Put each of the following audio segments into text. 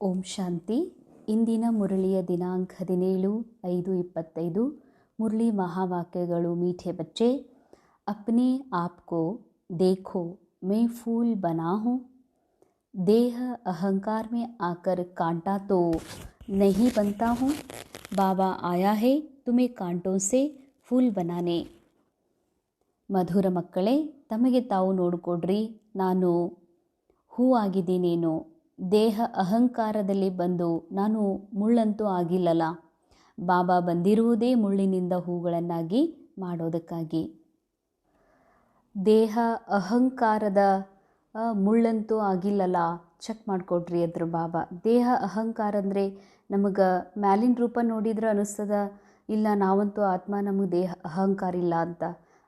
ಓಂ ಶಾಂತಿ. ಇಂದಿನ ಮುರಳಿಯ ದಿನಾಂಕ 17/5/25. ಮುರಳಿ ಮಹಾವಾಕ್ಯಗಳು. ಮೀಠೆ ಬಚ್ಚೆ, अपने आप को देखो मैं फूल बना हूँ. देह अहंकार में आकर कांटा तो नहीं बनता हूँ. बाबा आया है तुम्हें कांटों से फूल बनाने. ಮಧುರ ಮಕ್ಕಳೇ, ತಮಗೆ ತಾವು ನೋಡಿಕೊಡ್ರಿ, ನಾನು ಹೂ ಆಗಿದ್ದೀನೇನೋ. ದೇಹ ಅಹಂಕಾರದಲ್ಲಿ ಬಂದು ನಾನು ಮುಳ್ಳಂತೂ ಆಗಿಲ್ಲಲ್ಲ. ಬಾಬಾ ಬಂದಿರುವುದೇ ಮುಳ್ಳಿನಿಂದ ಹೂಗಳನ್ನಾಗಿ ಮಾಡೋದಕ್ಕಾಗಿ. ದೇಹ ಅಹಂಕಾರದ ಮುಳ್ಳಂತೂ ಆಗಿಲ್ಲಲ್ಲ, ಚೆಕ್ ಮಾಡಿಕೊಡ್ರಿ ಅದ್ರ ಬಾಬಾ. ದೇಹ ಅಹಂಕಾರ ಅಂದರೆ ನಮಗೆ ಮ್ಯಾಲಿನ ರೂಪ ನೋಡಿದ್ರೆ ಅನ್ನಿಸ್ತದ, ಇಲ್ಲ ನಾವಂತೂ ಆತ್ಮ, ನಮಗೆ ದೇಹ ಅಹಂಕಾರ ಇಲ್ಲ ಅಂತ.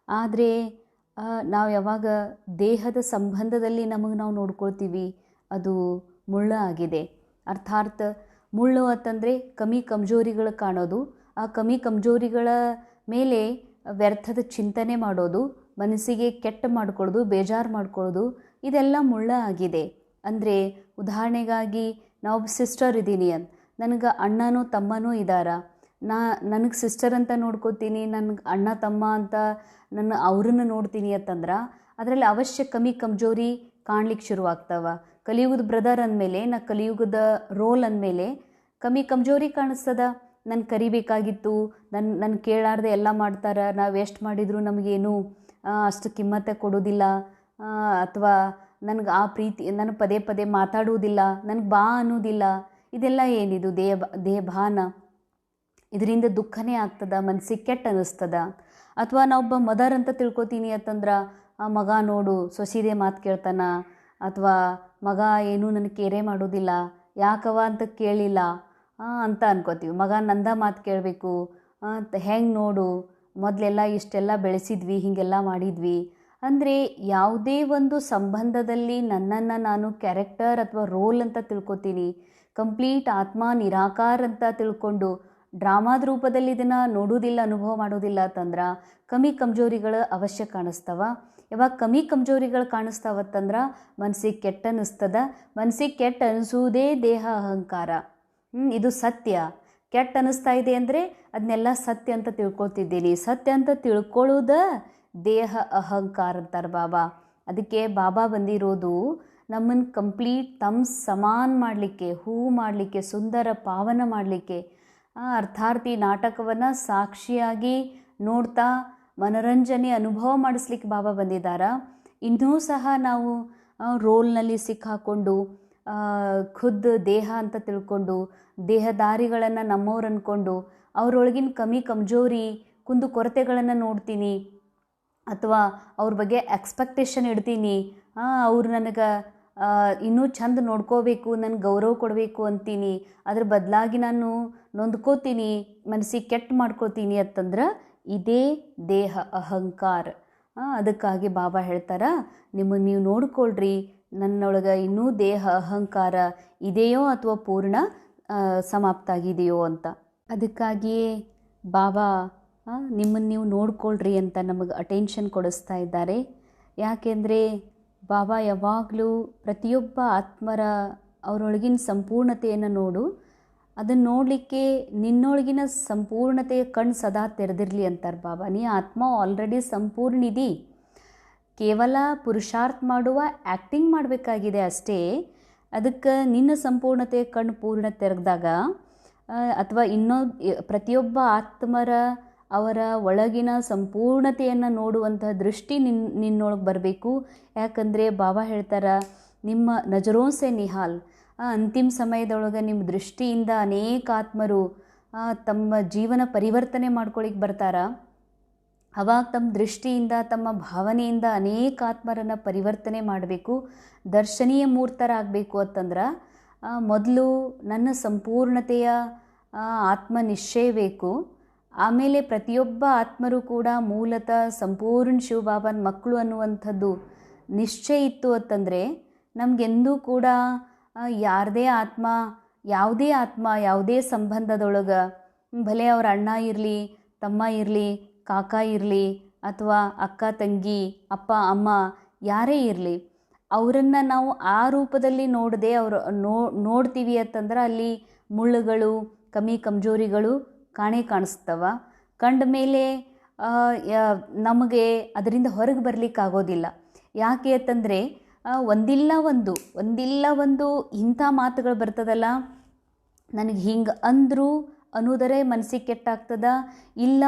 ಆದರೆ ನಾವು ಯಾವಾಗ ದೇಹದ ಸಂಬಂಧದಲ್ಲಿ ನಮಗೆ ನಾವು ನೋಡ್ಕೊಳ್ತೀವಿ, ಅದು ಮುಳ್ಳು ಆಗಿದೆ. ಅರ್ಥಾತ್ ಮುಳ್ಳು ಅಂತಂದರೆ ಕಮ್ಮಿ ಕಮ್ಜೋರಿಗಳು ಕಾಣೋದು, ಆ ಕಮ್ಮಿ ಕಮ್ಜೋರಿಗಳ ಮೇಲೆ ವ್ಯರ್ಥದ ಚಿಂತನೆ ಮಾಡೋದು, ಮನಸ್ಸಿಗೆ ಕೆಟ್ಟ ಮಾಡ್ಕೊಳ್ಳೋದು, ಬೇಜಾರು ಮಾಡ್ಕೊಳ್ಳೋದು, ಇದೆಲ್ಲ ಮುಳ್ಳು ಆಗಿದೆ. ಅಂದರೆ ಉದಾಹರಣೆಗಾಗಿ ನಾವು ಸಿಸ್ಟರ್ ಇದ್ದೀನಿ ಅಂತ, ನನಗೆ ಅಣ್ಣನೂ ತಮ್ಮನೂ ಇದ್ದಾರ, ನನಗೆ ಸಿಸ್ಟರ್ ಅಂತ ನೋಡ್ಕೋತೀನಿ, ನನಗೆ ಅಣ್ಣ ತಮ್ಮ ಅಂತ ಅವ್ರನ್ನ ನೋಡ್ತೀನಿ ಅಂತಂದ್ರೆ ಅದರಲ್ಲಿ ಅವಶ್ಯ ಕಮ್ಮಿ ಕಮ್ಜೋರಿ ಕಾಣ್ಲಿಕ್ಕೆ ಶುರುವಾಗ್ತವೆ. ಕಲಿಯುಗದ ಬ್ರದರ್ ಅಂದಮೇಲೆ, ಕಲಿಯುಗದ ರೋಲ್ ಅಂದಮೇಲೆ ಕಮ್ಮಿ ಕಮ್ಜೋರಿ ಕಾಣಿಸ್ತದ. ನಾನು ಕರಿಬೇಕಾಗಿತ್ತು, ನನ್ನ ಕೇಳಾರ್ದೆ ಎಲ್ಲ ಮಾಡ್ತಾರೆ, ನಾವು ಎಷ್ಟು ಮಾಡಿದರೂ ನಮಗೇನು ಅಷ್ಟು ಕಿಮ್ಮತ್ತೆ ಕೊಡೋದಿಲ್ಲ, ಅಥವಾ ನನಗೆ ಆ ಪ್ರೀತಿ, ನಾನು ಪದೇ ಪದೇ ಮಾತಾಡುವುದಿಲ್ಲ, ನನಗೆ ಬಾ ಅನ್ನೋದಿಲ್ಲ. ಇದೆಲ್ಲ ಏನಿದು ದೇಹಭಾನ. ಇದರಿಂದ ದುಃಖನೇ ಆಗ್ತದ, ಮನಸ್ಸಿಗೆ ಕೆಟ್ಟ ಅನ್ನಿಸ್ತದ. ಅಥವಾ ನಾವೊಬ್ಬ ಮದರ್ ಅಂತ ತಿಳ್ಕೊತೀನಿ ಅಂತಂದ್ರೆ, ಆ ಮಗ ನೋಡು ಸೊಸಿದೆ ಮಾತು ಕೇಳ್ತಾನ, ಅಥವಾ ಮಗ ಏನೂ ನನಗೆ ಕೇರೆ ಮಾಡೋದಿಲ್ಲ, ಯಾಕವ ಅಂತ ಕೇಳಿಲ್ಲ ಅಂತ ಅನ್ಕೋತೀವಿ. ಮಗ ನಂದ ಮಾತು ಕೇಳಬೇಕು, ಹೆಂಗೆ ನೋಡು, ಮೊದಲೆಲ್ಲ ಇಷ್ಟೆಲ್ಲ ಬೆಳೆಸಿದ್ವಿ, ಹೀಗೆಲ್ಲ ಮಾಡಿದ್ವಿ. ಅಂದರೆ ಯಾವುದೇ ಒಂದು ಸಂಬಂಧದಲ್ಲಿ ನನ್ನನ್ನು ನಾನು ಕ್ಯಾರೆಕ್ಟರ್ ಅಥವಾ ರೋಲ್ ಅಂತ ತಿಳ್ಕೊತೀನಿ, ಕಂಪ್ಲೀಟ್ ಆತ್ಮ ನಿರಾಕಾರ ಅಂತ ತಿಳ್ಕೊಂಡು ಡ್ರಾಮಾದ ರೂಪದಲ್ಲಿ ಇದನ್ನು ನೋಡೋದಿಲ್ಲ, ಅನುಭವ ಮಾಡೋದಿಲ್ಲ ಅಂತಂದ್ರೆ ಕಮ್ಮಿ ಕಮ್ಜೋರಿಗಳು ಅವಶ್ಯ ಕಾಣಿಸ್ತವ. ಯಾವಾಗ ಕಮ್ಮಿ ಕಮ್ಜೋರಿಗಳು ಕಾಣಿಸ್ತಾವತ್ತಂದ್ರೆ ಮನಸ್ಸಿಗೆ ಕೆಟ್ಟ ಅನ್ನಿಸ್ತದ. ಮನಸ್ಸಿಗೆ ಕೆಟ್ಟ ಅನಿಸೋದೇ ದೇಹ ಅಹಂಕಾರ. ಇದು ಸತ್ಯ. ಕೆಟ್ಟ ಅನ್ನಿಸ್ತಾ ಇದೆ ಅಂದರೆ ಅದನ್ನೆಲ್ಲ ಸತ್ಯ ಅಂತ ತಿಳ್ಕೊತಿದ್ದೀನಿ. ಸತ್ಯ ಅಂತ ತಿಳ್ಕೊಳ್ಳೋದ ದೇಹ ಅಹಂಕಾರ ಅಂತಾರೆ ಬಾಬಾ. ಅದಕ್ಕೆ ಬಾಬಾ ಬಂದಿರೋದು ನಮ್ಮನ್ನು ಕಂಪ್ಲೀಟ್ ತಮ್ಮ ಸಮಾನ ಮಾಡಲಿಕ್ಕೆ, ಹೂ ಮಾಡಲಿಕ್ಕೆ, ಸುಂದರ ಪಾವನ ಮಾಡಲಿಕ್ಕೆ. ಅರ್ಥಾರ್ಥಿ ನಾಟಕವನ್ನು ಸಾಕ್ಷಿಯಾಗಿ ನೋಡ್ತಾ ಮನೋರಂಜನೆ ಅನುಭವ ಮಾಡಿಸ್ಲಿಕ್ಕೆ ಬಾಬಾ ಬಂದಿದ್ದಾರೆ. ಇನ್ನೂ ಸಹ ನಾವು ರೋಲ್ನಲ್ಲಿ ಸಿಕ್ಕಾಕೊಂಡು ಖುದ್ದು ದೇಹ ಅಂತ ತಿಳ್ಕೊಂಡು ದೇಹದಾರಿಗಳನ್ನು ನಮ್ಮವ್ರು ಅಂದ್ಕೊಂಡು ಅವರೊಳಗಿನ ಕಮ್ಮಿ ಕಮ್ಜೋರಿ ಕುಂದು ಕೊರತೆಗಳನ್ನು ನೋಡ್ತೀನಿ, ಅಥವಾ ಅವ್ರ ಬಗ್ಗೆ ಎಕ್ಸ್ಪೆಕ್ಟೇಷನ್ ಇಡ್ತೀನಿ. ಅವ್ರು ನನಗೆ ಇನ್ನೂ ಚಂದ ನೋಡ್ಕೋಬೇಕು, ನನಗೆ ಗೌರವ ಕೊಡಬೇಕು ಅಂತೀನಿ. ಅದ್ರ ಬದಲಾಗಿ ನಾನು ನೊಂದ್ಕೋತೀನಿ, ಮನಸ್ಸಿಗೆ ಕೆಟ್ಟ ಮಾಡ್ಕೋತೀನಿ ಅಂತಂದ್ರೆ ಇದೇ ದೇಹ ಅಹಂಕಾರ. ಅದಕ್ಕಾಗಿ ಬಾಬಾ ಹೇಳ್ತಾರೆ, ನಿಮಗೆ ನೀವು ನೋಡ್ಕೊಳ್ರಿ, ನನ್ನೊಳಗೆ ಇನ್ನೂ ದೇಹ ಅಹಂಕಾರ ಇದೆಯೋ ಅಥವಾ ಪೂರ್ಣ ಸಮಾಪ್ತ ಆಗಿದೆಯೋ ಅಂತ. ಅದಕ್ಕಾಗಿಯೇ ಬಾಬಾ ನಿಮ್ಮನ್ನು ನೀವು ನೋಡ್ಕೊಳ್ರಿ ಅಂತ ನಮಗೆ ಅಟೆನ್ಷನ್ ಕೊಡಿಸ್ತಾ ಇದ್ದಾರೆ. ಯಾಕೆಂದರೆ ಬಾಬಾ ಯಾವಾಗಲೂ ಪ್ರತಿಯೊಬ್ಬ ಆತ್ಮರ ಅವರೊಳಗಿನ ಸಂಪೂರ್ಣತೆಯನ್ನು ನೋಡು, ಅದನ್ನು ನೋಡಲಿಕ್ಕೆ ನಿನ್ನೊಳಗಿನ ಸಂಪೂರ್ಣತೆಯ ಕಣ್ಣು ಸದಾ ತೆರೆದಿರಲಿ ಅಂತಾರೆ ಬಾಬಾ. ನೀ ಆತ್ಮ ಆಲ್ರೆಡಿ ಸಂಪೂರ್ಣ ಇದಿ, ಕೇವಲ ಪುರುಷಾರ್ಥ ಮಾಡುವ ಆ್ಯಕ್ಟಿಂಗ್ ಮಾಡಬೇಕಾಗಿದೆ ಅಷ್ಟೇ. ಅದಕ್ಕೆ ನಿನ್ನ ಸಂಪೂರ್ಣತೆಯ ಕಣ್ಣು ಪೂರ್ಣ ತೆರೆದಾಗ, ಅಥವಾ ಪ್ರತಿಯೊಬ್ಬ ಆತ್ಮರ ಅವರ ಒಳಗಿನ ಸಂಪೂರ್ಣತೆಯನ್ನು ನೋಡುವಂತಹ ದೃಷ್ಟಿ ನಿನ್ನೊಳಗೆ ಬರಬೇಕು. ಯಾಕಂದರೆ ಬಾಬಾ ಹೇಳ್ತಾರೆ, ನಿಮ್ಮ ನಜರೋಂ ಸೆ ನಿಹಾಲ್, ಅಂತಿಮ ಸಮಯದೊಳಗೆ ನಿಮ್ಮ ದೃಷ್ಟಿಯಿಂದ ಅನೇಕ ಆತ್ಮರು ತಮ್ಮ ಜೀವನ ಪರಿವರ್ತನೆ ಮಾಡ್ಕೊಳ್ಳಿಕ್ಕೆ ಬರ್ತಾರ. ಅವಾಗ ತಮ್ಮ ದೃಷ್ಟಿಯಿಂದ, ತಮ್ಮ ಭಾವನೆಯಿಂದ ಅನೇಕ ಆತ್ಮರನ್ನು ಪರಿವರ್ತನೆ ಮಾಡಬೇಕು, ದರ್ಶನೀಯ ಮೂರ್ತರಾಗಬೇಕು ಅಂತಂದ್ರೆ ಮೊದಲು ನನ್ನ ಸಂಪೂರ್ಣತೆಯ ಆತ್ಮ ನಿಶ್ಚಯ ಬೇಕು. ಆಮೇಲೆ ಪ್ರತಿಯೊಬ್ಬ ಆತ್ಮರು ಕೂಡ ಮೂಲತಃ ಸಂಪೂರ್ಣ ಶಿವಬಾಬನ ಮಕ್ಕಳು ಅನ್ನುವಂಥದ್ದು ನಿಶ್ಚಯ ಇತ್ತು ಅಂತಂದರೆ ನಮಗೆಂದೂ ಕೂಡ ಯಾವುದೇ ಆತ್ಮ ಯಾವುದೇ ಸಂಬಂಧದೊಳಗೆ, ಭಲೆ ಅವ್ರ ಅಣ್ಣ ಇರಲಿ, ತಮ್ಮ ಇರಲಿ, ಕಾಕ ಇರಲಿ, ಅಥವಾ ಅಕ್ಕ ತಂಗಿ, ಅಪ್ಪ ಅಮ್ಮ, ಯಾರೇ ಇರಲಿ, ಅವರನ್ನು ನಾವು ಆ ರೂಪದಲ್ಲಿ ನೋಡದೆ ಅವರು ನೋಡ್ತೀವಿ ಅಂತಂದ್ರೆ ಅಲ್ಲಿ ಮುಳ್ಳುಗಳು ಕಮ್ಜೋರಿಗಳು ಕಾಣಿಸ್ತವ. ಕಂಡ ಮೇಲೆ ನಮಗೆ ಅದರಿಂದ ಹೊರಗೆ ಬರಲಿಕ್ಕಾಗೋದಿಲ್ಲ. ಯಾಕೆ ಅಂತಂದರೆ ಒಂದಿಲ್ಲ ಒಂದು ಇಂಥ ಮಾತುಗಳು ಬರ್ತದಲ್ಲ, ನನಗೆ ಹಿಂಗೆ ಅಂದರು ಅನ್ನೋದರೇ ಮನಸ್ಸಿಗೆ ಕೆಟ್ಟಾಗ್ತದ. ಇಲ್ಲ,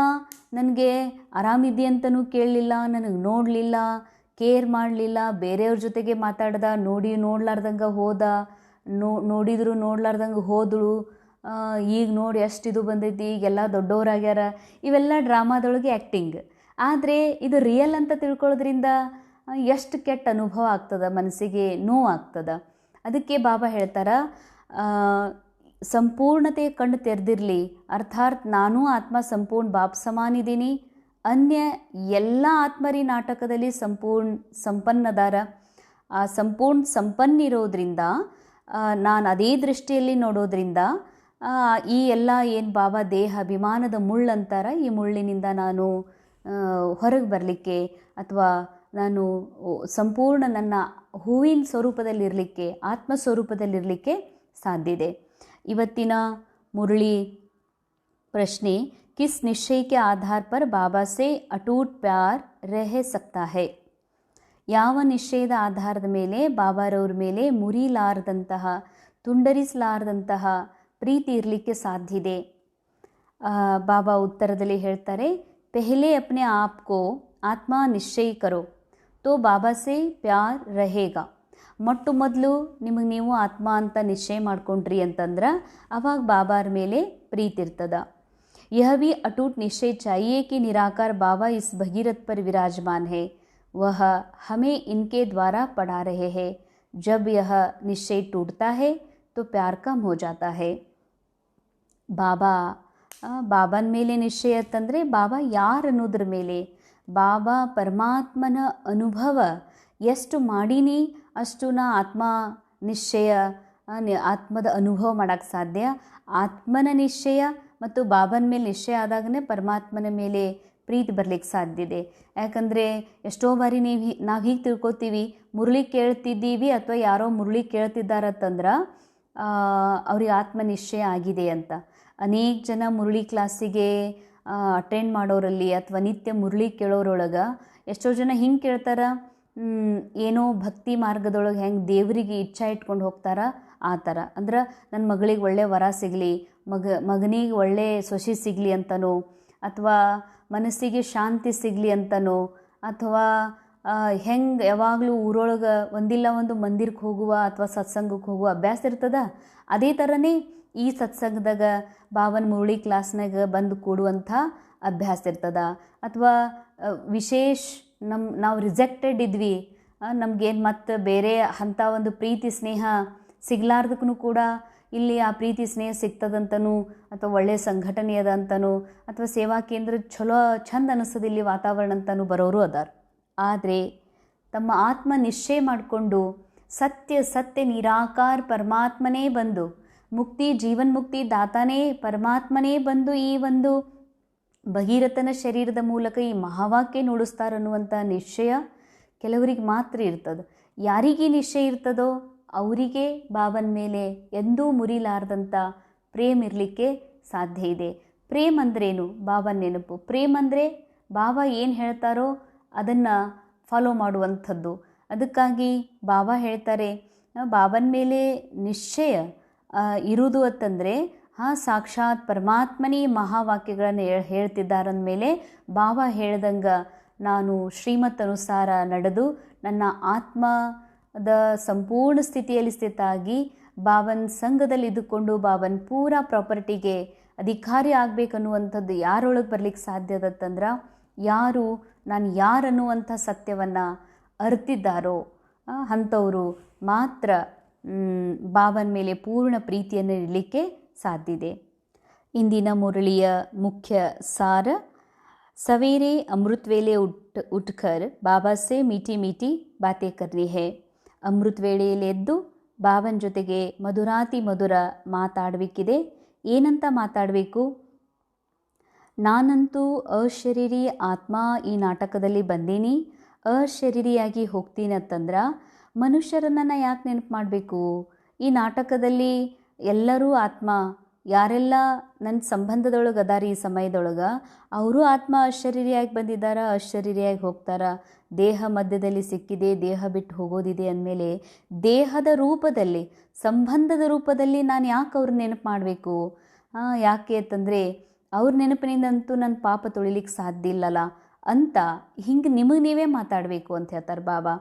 ನನಗೆ ಆರಾಮಿದೆ ಅಂತಲೂ ಕೇಳಲಿಲ್ಲ, ನನಗೆ ನೋಡಲಿಲ್ಲ, ಕೇರ್ ಮಾಡಲಿಲ್ಲ, ಬೇರೆಯವ್ರ ಜೊತೆಗೆ ಮಾತಾಡ್ದ, ನೋಡ್ಲಾರ್ದಂಗೆ ಹೋದ, ನೋಡಿದ್ರು ನೋಡ್ಲಾರ್ದಂಗೆ ಹೋದಳು, ಈಗ ನೋಡಿ ಎಷ್ಟಿದು ಬಂದೈತಿ, ಈಗೆಲ್ಲ ದೊಡ್ಡವರಾಗ್ಯಾರ, ಇವೆಲ್ಲ ಡ್ರಾಮಾದೊಳಗೆ ಆ್ಯಕ್ಟಿಂಗ್. ಆದರೆ ಇದು ರಿಯಲ್ ಅಂತ ತಿಳ್ಕೊಳ್ಳೋದ್ರಿಂದ ಎಷ್ಟು ಕೆಟ್ಟ ಅನುಭವ ಆಗ್ತದೆ, ಮನಸ್ಸಿಗೆ ನೋವಾಗ್ತದೆ. ಅದಕ್ಕೆ ಬಾಬಾ ಹೇಳ್ತಾರೆ, ಸಂಪೂರ್ಣತೆ ಕಣ್ಣು ತೆರೆದಿರಲಿ, ಅರ್ಥಾತ್ ನಾನು ಆತ್ಮ ಸಂಪೂರ್ಣ ಬಾಪ್ ಸಮಾನಿದ್ದೀನಿ. ಅನ್ಯ ಎಲ್ಲ ಆತ್ಮರಿ ನಾಟಕದಲ್ಲಿ ಸಂಪನ್ನದಾರ. ಆ ಸಂಪನ್ನಿರೋದ್ರಿಂದ ನಾನು ಅದೇ ದೃಷ್ಟಿಯಲ್ಲಿ ನೋಡೋದ್ರಿಂದ ಈ ಎಲ್ಲ ಏನು ಬಾಬಾ ದೇಹ ಅಭಿಮಾನದ ಮುಳ್ಳಂತಾರ, ಈ ಮುಳ್ಳಿನಿಂದ ನಾನು ಹೊರಗೆ ಬರಲಿಕ್ಕೆ ಅಥವಾ ನಾನು ಸಂಪೂರ್ಣ ನನ್ನ ಹೂವಿನ ಸ್ವರೂಪದಲ್ಲಿರಲಿಕ್ಕೆ, ಆತ್ಮ ಸ್ವರೂಪದಲ್ಲಿರಲಿಕ್ಕೆ ಸಾಧ್ಯ ಇದೆ. ಇವತ್ತಿನ ಮುರಳಿ ಪ್ರಶ್ನೆ, ಕಿಸ್ ನಿಶ್ಚಯ ಕೆ ಆಧಾರ ಪರ್ ಬಾಬಾ ಸೆ ಅಟೂಟ್ ಪ್ಯಾರ್ ರಹ ಸಕ್ತಾ ಹೈ? ಯಾವ ನಿಶ್ಚಯದ ಆಧಾರದ ಮೇಲೆ ಬಾಬಾರವ್ರ ಮೇಲೆ ಮುರಿಲಾರದಂತಹ, ತುಂಡರಿಸಲಾರದಂತಹ ಪ್ರೀತಿ ಇರಲಿಕ್ಕೆ ಸಾಧ್ಯ ಇದೆ? ಬಾಬಾ ಉತ್ತರದಲ್ಲಿ ಹೇಳ್ತಾರೆ, ಪೆಹಲೆ ಅಪ್ನೆ ಆಪ್ಕೋ ಆತ್ಮ ನಿಶ್ಚಯ ಕರೋ ತೋ ಬಾಬಾ ಸೆ ಪ್ಯಾರ್ ರಹೇಗಾ. ಮೊಟ್ಟ ಮೊದಲು ನಿಮಗೆ ನೀವು ಆತ್ಮ ಅಂತ ನಿಶ್ಚಯ ಮಾಡ್ಕೊಂಡ್ರಿ ಅಂತಂದ್ರೆ ಅವಾಗ ಬಾಬಾರ ಮೇಲೆ ಪ್ರೀತಿ ಇರ್ತದ. यह भी अटूट निश्चय चाहिए कि निराकार बाबा इस भगीरथ पर विराजमान है, वह हमें इनके द्वारा पढ़ा रहे हैं. जब यह निश्चय टूटता है तो प्यार कम हो जाता है. ಬಾಬನ ಮೇಲೆ ನಿಶ್ಚಯ ಅಂತಂದರೆ ಬಾಬಾ ಯಾರು ಅನ್ನೋದ್ರ ಮೇಲೆ, ಬಾಬಾ ಪರಮಾತ್ಮನ ಅನುಭವ ಎಷ್ಟು ಮಾಡೀನಿ ಅಷ್ಟು ನಾ ಆತ್ಮ ನಿಶ್ಚಯ, ಆತ್ಮದ ಅನುಭವ ಮಾಡೋಕ್ಕೆ ಸಾಧ್ಯ. ಆತ್ಮನ ನಿಶ್ಚಯ ಮತ್ತು ಬಾಬನ ಮೇಲೆ ನಿಶ್ಚಯ ಆದಾಗನೇ ಪರಮಾತ್ಮನ ಮೇಲೆ ಪ್ರೀತಿ ಬರಲಿಕ್ಕೆ ಸಾಧ್ಯ ಇದೆ. ಯಾಕಂದರೆ ಎಷ್ಟೋ ಬಾರಿ ನಾವು ಹೀಗೆ ತಿಳ್ಕೊತೀವಿ, ಮುರಳಿ ಕೇಳ್ತಿದ್ದೀವಿ ಅಥವಾ ಯಾರೋ ಮುರಳಿ ಕೇಳ್ತಿದ್ದಾರಂತಂದ್ರೆ ಅವ್ರಿಗೆ ಆತ್ಮ ನಿಶ್ಚಯ ಆಗಿದೆ ಅಂತ. ಅನೇಕ ಜನ ಮುರಳಿ ಕ್ಲಾಸಿಗೆ ಅಟೆಂಡ್ ಮಾಡೋರಲ್ಲಿ ಅಥವಾ ನಿತ್ಯ ಮುರಳಿ ಕೇಳೋರೊಳಗೆ ಎಷ್ಟೋ ಜನ ಹಿಂಗೆ ಕೇಳ್ತಾರೆ, ಏನೋ ಭಕ್ತಿ ಮಾರ್ಗದೊಳಗೆ ಹೆಂಗೆ ದೇವರಿಗೆ ಇಚ್ಛಾ ಇಟ್ಕೊಂಡು ಹೋಗ್ತಾರ ಆ ಥರ. ಅಂದ್ರೆ ನನ್ನ ಮಗಳಿಗೆ ಒಳ್ಳೆ ವರ ಸಿಗಲಿ, ಮಗನಿಗೆ ಒಳ್ಳೆ ಸೊಸೆ ಸಿಗಲಿ ಅಂತನೋ, ಅಥವಾ ಮನಸ್ಸಿಗೆ ಶಾಂತಿ ಸಿಗಲಿ ಅಂತನೋ, ಅಥವಾ ಹೆಂಗೆ ಯಾವಾಗಲೂ ಊರೊಳಗೆ ಒಂದಿಲ್ಲ ಒಂದು ಮಂದಿರಕ್ಕೆ ಹೋಗುವ ಅಥವಾ ಸತ್ಸಂಗಕ್ಕೆ ಹೋಗುವ ಅಭ್ಯಾಸ ಇರ್ತದ, ಅದೇ ಥರನೇ ಈ ಸತ್ಸಂಗದಾಗ ಬಾಬನ ಮುರಳಿ ಕ್ಲಾಸ್ನಾಗ ಬಂದು ಕೂಡುವಂಥ ಅಭ್ಯಾಸ ಇರ್ತದ. ಅಥವಾ ವಿಶೇಷ ನಾವು ರಿಜೆಕ್ಟೆಡ್ ಇದ್ವಿ, ನಮಗೇನು ಮತ್ತು ಬೇರೆ ಅಂಥ ಒಂದು ಪ್ರೀತಿ ಸ್ನೇಹ ಸಿಗ್ಲಾರ್ದಕ್ಕೂ ಕೂಡ ಇಲ್ಲಿ ಆ ಪ್ರೀತಿ ಸ್ನೇಹ ಸಿಗ್ತದಂತನೂ, ಅಥವಾ ಒಳ್ಳೆಯ ಸಂಘಟನೆ ಅದ ಅಂತನೂ, ಅಥವಾ ಸೇವಾ ಕೇಂದ್ರ ಚಂದ ಅನ್ನಿಸ್ತದೆ ಇಲ್ಲಿ ವಾತಾವರಣ ಅಂತನೂ ಬರೋರು ಅದಾರ. ಆದರೆ ತಮ್ಮ ಆತ್ಮ ನಿಶ್ಚಯ ಮಾಡಿಕೊಂಡು ಸತ್ಯ ನಿರಾಕಾರ ಪರಮಾತ್ಮನೇ ಬಂದು, ಜೀವನ್ ಮುಕ್ತಿ ದಾತಾನೇ ಪರಮಾತ್ಮನೇ ಬಂದು ಈ ಒಂದು ಭಗೀರಥನ ಶರೀರದ ಮೂಲಕ ಈ ಮಹಾವಾಕ್ಯ ನುಡಿಸ್ತಾರನ್ನುವಂಥ ನಿಶ್ಚಯ ಕೆಲವರಿಗೆ ಮಾತ್ರ ಇರ್ತದೆ. ಯಾರಿಗೆ ನಿಶ್ಚಯ ಇರ್ತದೋ ಅವರಿಗೆ ಬಾಬನ ಮೇಲೆ ಎಂದೂ ಮುರಿಲಾರ್ದಂಥ ಪ್ರೇಮ್ ಇರಲಿಕ್ಕೆ ಸಾಧ್ಯ ಇದೆ. ಪ್ರೇಮ್ ಅಂದ್ರೇನು? ಬಾಬನ ನೆನಪು. ಪ್ರೇಮ್ ಅಂದರೆ ಬಾಬಾ ಏನು ಹೇಳ್ತಾರೋ ಅದನ್ನು ಫಾಲೋ ಮಾಡುವಂಥದ್ದು. ಅದಕ್ಕಾಗಿ ಬಾಬಾ ಹೇಳ್ತಾರೆ, ಬಾಬನ ಮೇಲೆ ನಿಶ್ಚಯ ಇರುವುದು ಅಂತಂದರೆ ಸಾಕ್ಷಾತ್ ಪರಮಾತ್ಮನೇ ಮಹಾವಾಕ್ಯಗಳನ್ನು ಹೇಳ್ತಿದ್ದಾರಂದಮೇಲೆ ಬಾಬಾ ಹೇಳ್ದಂಗೆ ನಾನು ಶ್ರೀಮತ್ ಅನುಸಾರ ನಡೆದು ನನ್ನ ಆತ್ಮದ ಸಂಪೂರ್ಣ ಸ್ಥಿತಿಯಲ್ಲಿ ಸ್ಥಿತಾಗಿ ಬಾಬನ ಸಂಘದಲ್ಲಿ ಇದ್ದುಕೊಂಡು ಬಾಬನ ಪೂರಾ ಪ್ರಾಪರ್ಟಿಗೆ ಅಧಿಕಾರಿ ಆಗಬೇಕನ್ನುವಂಥದ್ದು ಯಾರೊಳಗೆ ಬರ್ಲಿಕ್ಕೆ ಸಾಧ್ಯ ಅದತ್ತಂದ್ರೆ ಯಾರು ನಾನು ಯಾರನ್ನುವಂಥ ಸತ್ಯವನ್ನು ಅರಿತಿದ್ದಾರೋ ಅಂಥವರು ಮಾತ್ರ ಬಾಬನ ಮೇಲೆ ಪೂರ್ಣ ಪ್ರೀತಿಯನ್ನು ಇಡಲಿಕ್ಕೆ ಸಾಧ್ಯ ಇದೆ. ಇಂದಿನ ಮುರಳಿಯ ಮುಖ್ಯ ಸಾರ, ಸವೇರೆ ಅಮೃತ ವೇಳೆ ಉಟ್ಕರ್ ಬಾಬಾ ಸೆ ಮೀಠಿ ಮೀಠಿ ಬಾತೆ ಕರ್ನಿ ಹೇ. ಅಮೃತ ವೇಳೆಯಲ್ಲಿ ಎದ್ದು ಬಾಬನ ಜೊತೆಗೆ ಮಧುರಾತಿ ಮಧುರ ಮಾತಾಡಬೇಕಿದೆ. ಏನಂತ ಮಾತಾಡಬೇಕು? ನಾನಂತೂ ಅಶರೀರಿ ಆತ್ಮ ಈ ನಾಟಕದಲ್ಲಿ ಬಂದೀನಿ, ಅಶರೀರಿಯಾಗಿ ಹೋಗ್ತೀನಿ ಅಂತಂದ್ರೆ ಮನುಷ್ಯರನ್ನು ಯಾಕೆ ನೆನಪು ಮಾಡಬೇಕು? ಈ ನಾಟಕದಲ್ಲಿ ಎಲ್ಲರೂ ಆತ್ಮ, ಯಾರೆಲ್ಲ ನನ್ನ ಸಂಬಂಧದೊಳಗೆ ಅದಾರ ಈ ಸಮಯದೊಳಗೆ ಅವರು ಆತ್ಮ ಅಶರೀರಿಯಾಗಿ ಬಂದಿದ್ದಾರ, ಅಶರೀರಿಯಾಗಿ ಹೋಗ್ತಾರ. ದೇಹ ಮಧ್ಯದಲ್ಲಿ ಸಿಕ್ಕಿದೆ, ದೇಹ ಬಿಟ್ಟು ಹೋಗೋದಿದೆ ಅಂದಮೇಲೆ ದೇಹದ ರೂಪದಲ್ಲಿ, ಸಂಬಂಧದ ರೂಪದಲ್ಲಿ ನಾನು ಯಾಕೆ ಅವ್ರ ನೆನಪು ಮಾಡಬೇಕು? ಯಾಕೆ ಅಂತಂದರೆ ಅವ್ರ ನೆನಪಿನಿಂದಂತೂ ನನ್ನ ಪಾಪ ತೊಳಿಲಿಕ್ಕೆ ಸಾಧ್ಯ ಇಲ್ಲಲ್ಲ ಅಂತ ಹಿಂಗೆ ನಿಮಗೆ ನೀವೇ ಮಾತಾಡಬೇಕು ಅಂತ ಹೇಳ್ತಾರೆ ಬಾಬಾ.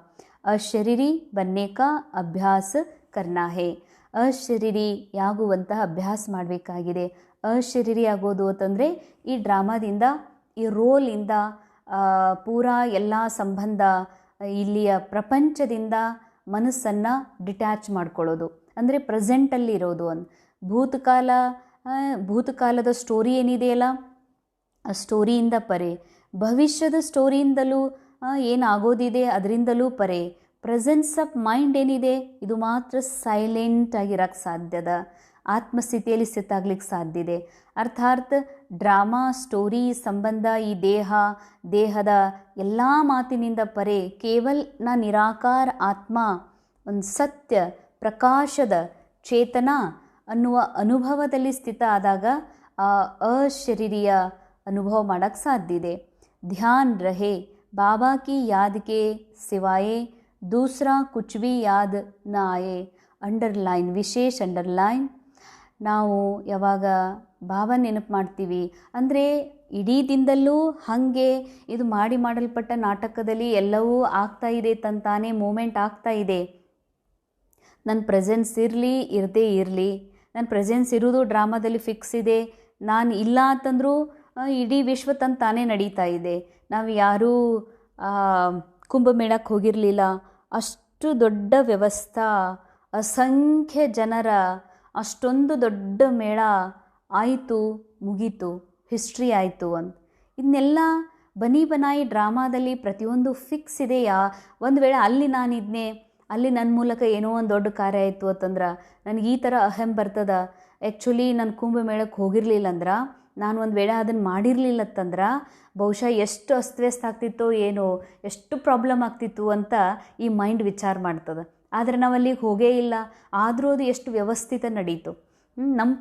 ಅಶರೀರಿ ಬನ್ನೇಕ ಅಭ್ಯಾಸ ಕರ್ನಾ ಹೇ. ಅಶರೀರಿ ಆಗುವಂತಹ ಅಭ್ಯಾಸ ಮಾಡಬೇಕಾಗಿದೆ. ಅಶರೀರಿ ಆಗೋದು ಅಂತಂದರೆ ಈ ಡ್ರಾಮಾದಿಂದ, ಈ ರೋಲಿಂದ ಪೂರಾ ಎಲ್ಲ ಸಂಬಂಧ, ಇಲ್ಲಿಯ ಪ್ರಪಂಚದಿಂದ ಮನಸ್ಸನ್ನು ಡಿಟ್ಯಾಚ್ ಮಾಡ್ಕೊಳ್ಳೋದು, ಅಂದರೆ ಪ್ರೆಸೆಂಟಲ್ಲಿ ಇರೋದು. ಭೂತಕಾಲದ ಸ್ಟೋರಿ ಏನಿದೆಯಲ್ಲ ಆ ಸ್ಟೋರಿಯಿಂದ ಪರೆ, ಭವಿಷ್ಯದ ಸ್ಟೋರಿಯಿಂದಲೂ ಏನಾಗೋದಿದೆ ಅದರಿಂದಲೂ ಪರೆ, ಪ್ರೆಸೆನ್ಸ್ ಆಫ್ ಮೈಂಡ್ ಏನಿದೆ ಇದು ಮಾತ್ರ ಸೈಲೆಂಟ್ ಆಗಿರೋಕ್ಕೆ ಸಾಧ್ಯದ, ಆತ್ಮಸ್ಥಿತಿಯಲ್ಲಿ ಸ್ಥಿತಾಗ್ಲಿಕ್ಕೆ ಸಾಧ್ಯ ಇದೆ. ಅರ್ಥಾತ್ ಡ್ರಾಮಾ, ಸ್ಟೋರಿ, ಸಂಬಂಧ, ಈ ದೇಹದ ಎಲ್ಲ ಮಾತಿನಿಂದ ಪರೆ ಕೇವಲ ನಾ ನಿರಾಕಾರ ಆತ್ಮ, ಒಂದು ಸತ್ಯ ಪ್ರಕಾಶದ ಚೇತನ ಅನ್ನುವ ಅನುಭವದಲ್ಲಿ ಸ್ಥಿತ ಆದಾಗ ಆ ಅಶರೀರಿಯ ಅನುಭವ ಮಾಡೋಕ್ಕೆ ಸಾಧ್ಯ ಇದೆ. ಧ್ಯಾನ್ ರಹೆ ಬಾಬಾ ಕಿ ಯಾದ್ ಕೆ ಸಿವಾಯೆ ದೂಸರಾ ಕುಚ್ ಭಿ ಯಾದ್ ನ ಆಯೆ. ಅಂಡರ್ಲೈನ್, ವಿಶೇಷ ಅಂಡರ್ಲೈನ್. ನಾವು ಯಾವಾಗ ಬಾಬಾ ನೆನಪು ಮಾಡ್ತೀವಿ ಅಂದರೆ ಇಡೀ ದಿನದಲ್ಲೂ ಹಾಗೆ ಇದು ಮಾಡಲ್ಪಟ್ಟ ನಾಟಕದಲ್ಲಿ ಎಲ್ಲವೂ ಆಗ್ತಾ ಇದೆ, ತಂತಾನೇ ಮೂಮೆಂಟ್ ಆಗ್ತಾ ಇದೆ. ನನ್ನ ಪ್ರೆಸೆನ್ಸ್ ಇರಲಿ ಇರದೇ ಇರಲಿ, ನನ್ನ ಪ್ರೆಸೆನ್ಸ್ ಇರೋದು ಡ್ರಾಮಾದಲ್ಲಿ ಫಿಕ್ಸ್ ಇದೆ, ನಾನು ಇಲ್ಲ ಅಂತಂದರೂ ಇಡೀ ವಿಶ್ವ ತಂತಾನೇ ನಡೀತಾ ಇದೆ. ನಾವು ಯಾರೂ ಕುಂಭಮೇಳಕ್ಕೆ ಹೋಗಿರಲಿಲ್ಲ, ಅಷ್ಟು ದೊಡ್ಡ ವ್ಯವಸ್ಥೆ, ಅಸಂಖ್ಯ ಜನರ ಅಷ್ಟೊಂದು ದೊಡ್ಡ ಮೇಳ ಆಯಿತು, ಮುಗೀತು, ಹಿಸ್ಟ್ರಿ ಆಯಿತು ಅಂತ. ಇದನ್ನೆಲ್ಲ ಬನಿ ಬನಾಯಿ ಡ್ರಾಮಾದಲ್ಲಿ ಪ್ರತಿಯೊಂದು ಫಿಕ್ಸ್ ಇದೆಯಾ? ಒಂದು ವೇಳೆ ಅಲ್ಲಿ ನಾನಿದ್ನೆ, ಅಲ್ಲಿ ನನ್ನ ಮೂಲಕ ಏನೋ ಒಂದು ದೊಡ್ಡ ಕಾರ್ಯ ಆಯಿತು ಅಂತಂದ್ರೆ ನನಗೆ ಈ ಥರ ಅಹಂ ಬರ್ತದ. ಆ್ಯಕ್ಚುಲಿ ನಾನು ಕುಂಭಮೇಳಕ್ಕೆ ಹೋಗಿರಲಿಲ್ಲ ಅಂದ್ರೆ, ನಾನು ಒಂದು ವೇಳೆ ಅದನ್ನು ಮಾಡಿರಲಿಲ್ಲ ಅಂತಂದ್ರೆ ಬಹುಶಃ ಎಷ್ಟು ಅಸ್ತವ್ಯಸ್ತ ಆಗ್ತಿತ್ತೋ ಏನೋ, ಎಷ್ಟು ಪ್ರಾಬ್ಲಮ್ ಆಗ್ತಿತ್ತು ಅಂತ ಈ ಮೈಂಡ್ ವಿಚಾರ ಮಾಡ್ತದೆ. ಆದರೆ ನಾವು ಅಲ್ಲಿಗೆ ಹೋಗೇ ಇಲ್ಲ, ಆದರೂ ಅದು ಎಷ್ಟು ವ್ಯವಸ್ಥಿತ ನಡೀತು. ನಮ್ಮ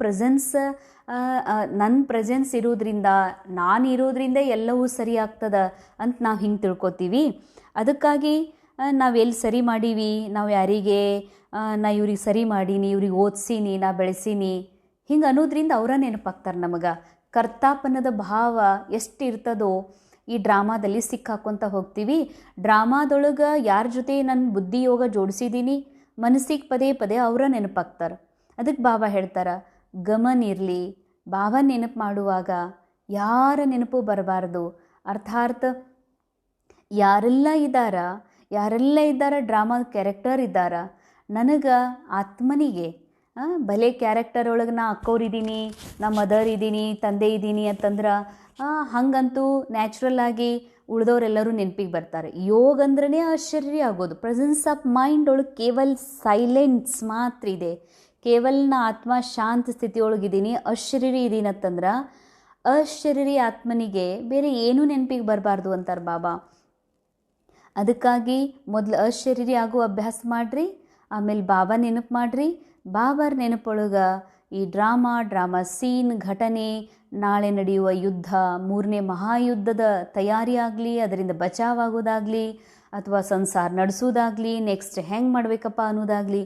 ಪ್ರೆಸೆನ್ಸ್ ಇರೋದ್ರಿಂದ, ನಾನು ಇರೋದ್ರಿಂದ ಎಲ್ಲವೂ ಸರಿ ಆಗ್ತದೆ ಅಂತ ನಾವು ಹಿಂಗೆ ತಿಳ್ಕೊತೀವಿ. ಅದಕ್ಕಾಗಿ ನಾವು ಎಲ್ಲಿ ಸರಿ ಮಾಡೀವಿ, ನಾವು ಯಾರಿಗೆ ನಾ ಇವ್ರಿಗೆ ಸರಿ ಮಾಡೀನಿ, ಇವ್ರಿಗೆ ಓದಿಸೀನಿ, ನಾ ಬೆಳೆಸೀನಿ, ಹಿಂಗೆ ಅನ್ನೋದ್ರಿಂದ ಅವರ ನೆನಪಾಗ್ತಾರೆ ನಮಗೆ. ಕರ್ತಾಪನದ ಭಾವ ಎಷ್ಟು ಇರ್ತದೋ ಈ ಡ್ರಾಮಾದಲ್ಲಿ ಸಿಕ್ಕಾಕೊಂತ ಹೋಗ್ತೀವಿ. ಡ್ರಾಮಾದೊಳಗೆ ಯಾರ ಜೊತೆ ನನ್ನ ಬುದ್ಧಿಯೋಗ ಜೋಡಿಸಿದ್ದೀನಿ, ಮನಸ್ಸಿಗೆ ಪದೇ ಪದೇ ಅವರ ನೆನಪಾಗ್ತಾರೆ. ಅದಕ್ಕೆ ಬಾಬಾ ಹೇಳ್ತಾರೆ, ಗಮನ ಇರಲಿ. ಬಾಬಾ ನೆನಪು ಮಾಡುವಾಗ ಯಾರ ನೆನಪು ಬರಬಾರ್ದು. ಅರ್ಥಾತ್ ಯಾರೆಲ್ಲ ಇದ್ದಾರ ಡ್ರಾಮಾದ ಕ್ಯಾರೆಕ್ಟರ್ ಇದ್ದಾರ, ನನಗೆ ಆತ್ಮನಿಗೆ ಭಲೆ ಕ್ಯಾರೆಕ್ಟರ್ ಒಳಗೆ ನಾ ಅಕ್ಕವ್ರಿದ್ದೀನಿ, ನಾ ಮದರ್ ಇದ್ದೀನಿ, ತಂದೆ ಇದ್ದೀನಿ ಅಂತಂದ್ರೆ ಹಾಗಂತೂ ನ್ಯಾಚುರಲ್ ಆಗಿ ಉಳಿದವರೆಲ್ಲರೂ ನೆನಪಿಗೆ ಬರ್ತಾರೆ. ಯೋಗ ಅಂದ್ರೇ ಆಶ್ಚರ್ಯ ಆಗೋದು. ಪ್ರೆಸೆನ್ಸ್ ಆಫ್ ಮೈಂಡ್ ಒಳಗೆ ಕೇವಲ ಸೈಲೆನ್ಸ್ ಮಾತ್ರ ಇದೆ, ಕೇವಲ ನಾ ಆತ್ಮ ಶಾಂತ ಸ್ಥಿತಿಯೊಳಗಿದ್ದೀನಿ, ಅಶರೀರಿ ಇದ್ದೀನಿ ಅಂತಂದ್ರೆ ಅಶರೀರಿ ಆತ್ಮನಿಗೆ ಬೇರೆ ಏನೂ ನೆನಪಿಗೆ ಬರಬಾರ್ದು ಅಂತಾರೆ ಬಾಬಾ. ಅದಕ್ಕಾಗಿ ಮೊದಲು ಅಶರೀರಿ ಆಗುವ ಅಭ್ಯಾಸ ಮಾಡಿರಿ, ಆಮೇಲೆ ಬಾಬಾ ನೆನಪು ಮಾಡಿರಿ. ಬಾಬಾರ ನೆನಪೊಳಗೆ ಈ ಡ್ರಾಮಾ ಸೀನ್, ಘಟನೆ, ನಾಳೆ ನಡೆಯುವ ಯುದ್ಧ, 3ನೇ ಮಹಾಯುದ್ಧದ ತಯಾರಿ ಆಗಲಿ, ಅದರಿಂದ ಬಚಾವಾಗೋದಾಗಲಿ, ಅಥವಾ ಸಂಸಾರ ನಡೆಸೋದಾಗಲಿ, ನೆಕ್ಸ್ಟ್ ಹೆಂಗೆ ಮಾಡಬೇಕಪ್ಪ ಅನ್ನೋದಾಗಲಿ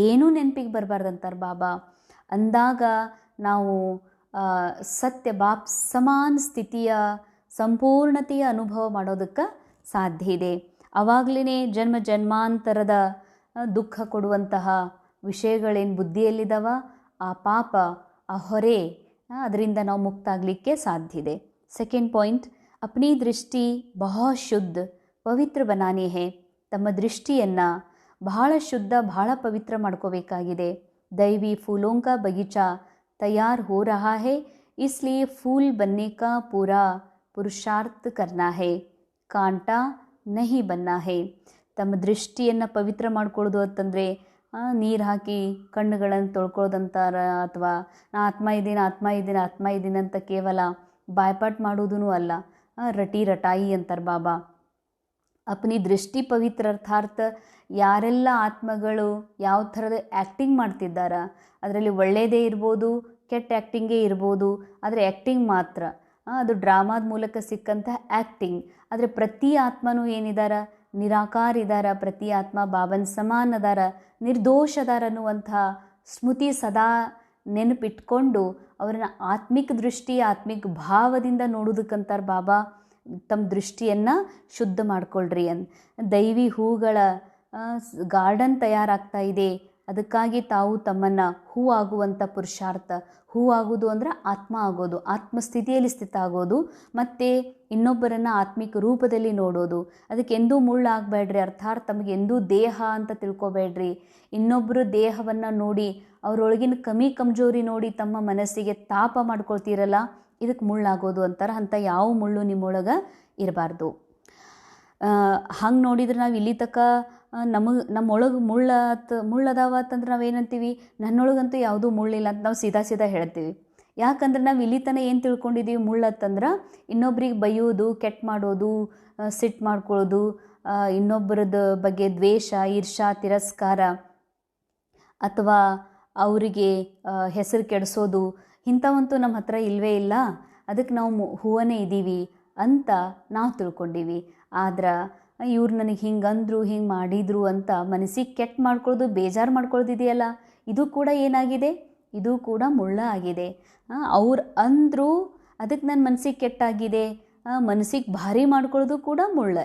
ಏನೂ ನೆನಪಿಗೆ ಬರಬಾರ್ದಂತಾರೆ ಬಾಬಾ. ಅಂದಾಗ ನಾವು ಸತ್ಯ ಬಾಪ್ ಸಮಾನ ಸ್ಥಿತಿಯ ಸಂಪೂರ್ಣತೆಯ ಅನುಭವ ಮಾಡೋದಕ್ಕೆ ಸಾಧ್ಯ ಇದೆ. ಆವಾಗಲೇ ಜನ್ಮ ಜನ್ಮಾಂತರದ ದುಃಖ ಕೊಡುವಂತಹ ವಿಷಯಗಳೇನು ಬುದ್ಧಿಯಲ್ಲಿದ್ದಾವ, ಆ ಪಾಪ, ಆ ಹೊರೆ, ಅದರಿಂದ ನಾವು ಮುಕ್ತ ಆಗಲಿಕ್ಕೆ ಸಾಧ್ಯ ಇದೆ. ಸೆಕೆಂಡ್ ಪಾಯಿಂಟ್, ಅಪ್ನಿ ದೃಷ್ಟಿ ಬಹಳ ಶುದ್ಧ ಪವಿತ್ರ ಬನಾನೆ ಹೇ. ತಮ್ಮ ದೃಷ್ಟಿಯನ್ನು ಬಹಳ ಶುದ್ಧ, ಬಹಳ ಪವಿತ್ರ ಮಾಡ್ಕೋಬೇಕಾಗಿದೆ. ದೈವಿ ಫೂಲೋಂ ಕಾ ಬಗೀಚಾ ತಯಾರ್ ಹೋ ರಹಾ ಹೇ, ಇಸ್ಲಿಯೇ ಫೂಲ್ ಬನ್ನೆ ಕಾ ಪೂರಾ ಪುರುಷಾರ್ಥ ಕರ್ನಾ ಹೇ, ಕಾಂಟಾ ನಹಿ ಬನ್ನ ಹೇ. ತಮ್ಮ ದೃಷ್ಟಿಯನ್ನು ಪವಿತ್ರ ಮಾಡ್ಕೊಳ್ಳೋದು ಅಂತಂದರೆ ನೀರು ಹಾಕಿ ಕಣ್ಣುಗಳನ್ನು ತೊಳ್ಕೊಳ್ಳೋದಂತಾರ, ಅಥವಾ ನಾ ಆತ್ಮ ಇದ್ದೀನಿ ಅಂತ ಕೇವಲ ಬಾಯ್ಪಾಟ್ ಮಾಡೋದೂ ಅಲ್ಲ, ರಟಾಯಿ ಅಂತಾರೆ ಬಾಬಾ. ಅಪ್ನಿ ದೃಷ್ಟಿ ಪವಿತ್ರ ಅರ್ಥಾರ್ಥ ಯಾರೆಲ್ಲ ಆತ್ಮಗಳು ಯಾವ ಥರದ ಆ್ಯಕ್ಟಿಂಗ್ ಮಾಡ್ತಿದ್ದಾರ, ಅದರಲ್ಲಿ ಒಳ್ಳೆಯದೇ ಇರ್ಬೋದು, ಕೆಟ್ಟ ಆ್ಯಕ್ಟಿಂಗೇ ಇರ್ಬೋದು, ಆದರೆ ಆ್ಯಕ್ಟಿಂಗ್ ಮಾತ್ರ ಅದು ಡ್ರಾಮಾದ ಮೂಲಕ ಸಿಕ್ಕಂಥ ಆ್ಯಕ್ಟಿಂಗ್. ಆದರೆ ಪ್ರತಿ ಆತ್ಮನೂ ಏನಿದಾರ, ನಿರಾಕಾರ ಇದಾರ, ಪ್ರತಿ ಆತ್ಮ ಬಾಬನ್ ಸಮಾನ ಅದಾರ, ನಿರ್ದೋಷ ಅದಾರ ಅನ್ನುವಂಥ ಸ್ಮೃತಿ ಸದಾ ನೆನಪಿಟ್ಕೊಂಡು ಅವರನ್ನ ಆತ್ಮಿಕ ದೃಷ್ಟಿ, ಆತ್ಮಿಕ ಭಾವದಿಂದ ನೋಡೋದಕ್ಕಂತಾರೆ ಬಾಬಾ. ತಮ್ಮ ದೃಷ್ಟಿಯನ್ನು ಶುದ್ಧ ಮಾಡ್ಕೊಳ್ರಿ ದೈವಿ ಹೂಗಳ ಗಾರ್ಡನ್ ತಯಾರಾಗ್ತಾ ಇದೆ, ಅದಕ್ಕಾಗಿ ತಾವು ತಮ್ಮನ್ನು ಹೂ ಆಗುವಂಥ ಪುರುಷಾರ್ಥ. ಹೂ ಆಗೋದು ಅಂದ್ರೆ ಆತ್ಮ ಆಗೋದು, ಆತ್ಮಸ್ಥಿತಿಯಲ್ಲಿ ಸ್ಥಿತ ಆಗೋದು, ಮತ್ತು ಇನ್ನೊಬ್ಬರನ್ನು ಆತ್ಮಿಕ ರೂಪದಲ್ಲಿ ನೋಡೋದು. ಅದಕ್ಕೆ ಎಂದೂ ಮುಳ್ಳಾಗಬೇಡ್ರಿ, ಅರ್ಥಾತ್ ತಮಗೆ ಎಂದೂ ದೇಹ ಅಂತ ತಿಳ್ಕೊಬೇಡ್ರಿ. ಇನ್ನೊಬ್ಬರು ದೇಹವನ್ನು ನೋಡಿ ಅವರೊಳಗಿನ ಕಮಜೋರಿ ನೋಡಿ ತಮ್ಮ ಮನಸ್ಸಿಗೆ ತಾಪ ಮಾಡ್ಕೊಳ್ತೀರಲ್ಲ, ಇದಕ್ಕೆ ಮುಳ್ಳಾಗೋದು ಅಂತಾರೆ. ಅಂಥ ಯಾವ ಮುಳ್ಳು ನಿಮ್ಮೊಳಗೆ ಇರಬಾರ್ದು. ಹಂಗೆ ನೋಡಿದ್ರೆ ನಾವು ಇಲ್ಲಿ ತನಕ ನಮ್ಮೊಳಗೆ ಮುಳ್ಳದಾವ ಅಂತಂದ್ರೆ ನಾವೇನಂತೀವಿ, ನನ್ನೊಳಗಂತೂ ಯಾವುದೂ ಮುಳ್ಳಿಲ್ಲ ಅಂತ ನಾವು ಸೀದಾ ಹೇಳ್ತೀವಿ. ಯಾಕಂದ್ರೆ ನಾವು ಇಲ್ಲಿ ತನಕ ಏನು ತಿಳ್ಕೊಂಡಿದ್ದೀವಿ, ಮುಳ್ಳತ್ತಂದ್ರೆ ಇನ್ನೊಬ್ರಿಗೆ ಬೈಯೋದು, ಕೆಟ್ಟ ಮಾಡೋದು, ಸಿಟ್ಟು ಮಾಡ್ಕೊಳ್ಳೋದು, ಇನ್ನೊಬ್ಬರದ ಬಗ್ಗೆ ದ್ವೇಷ, ಈರ್ಷಾ, ತಿರಸ್ಕಾರ, ಅಥವಾ ಅವರಿಗೆ ಹೆಸರು ಕೆಡಿಸೋದು, ಇಂಥವಂತೂ ನಮ್ಮ ಹತ್ರ ಇಲ್ಲವೇ ಇಲ್ಲ, ಅದಕ್ಕೆ ನಾವು ಹೂವನೇ ಇದ್ದೀವಿ ಅಂತ ನಾವು ತಿಳ್ಕೊಂಡೀವಿ. ಆದ್ರೆ ಇವ್ರು ನನಗೆ ಹಿಂಗೆ ಅಂದರು, ಹಿಂಗೆ ಮಾಡಿದರು ಅಂತ ಮನಸ್ಸಿಗೆ ಕೆಟ್ಟ ಮಾಡ್ಕೊಳ್ಳೋದು, ಬೇಜಾರು ಮಾಡ್ಕೊಳ್ಳೋದಿದೆಯಲ್ಲ, ಇದು ಕೂಡ ಏನಾಗಿದೆ, ಇದು ಕೂಡ ಮುಳ್ಳ ಆಗಿದೆ. ಅವ್ರು ಅಂದರು, ಅದಕ್ಕೆ ನನ್ನ ಮನಸ್ಸಿಗೆ ಕೆಟ್ಟಾಗಿದೆ, ಮನಸ್ಸಿಗೆ ಭಾರಿ ಮಾಡ್ಕೊಳ್ಳೋದು ಕೂಡ ಮುಳ್ಳ.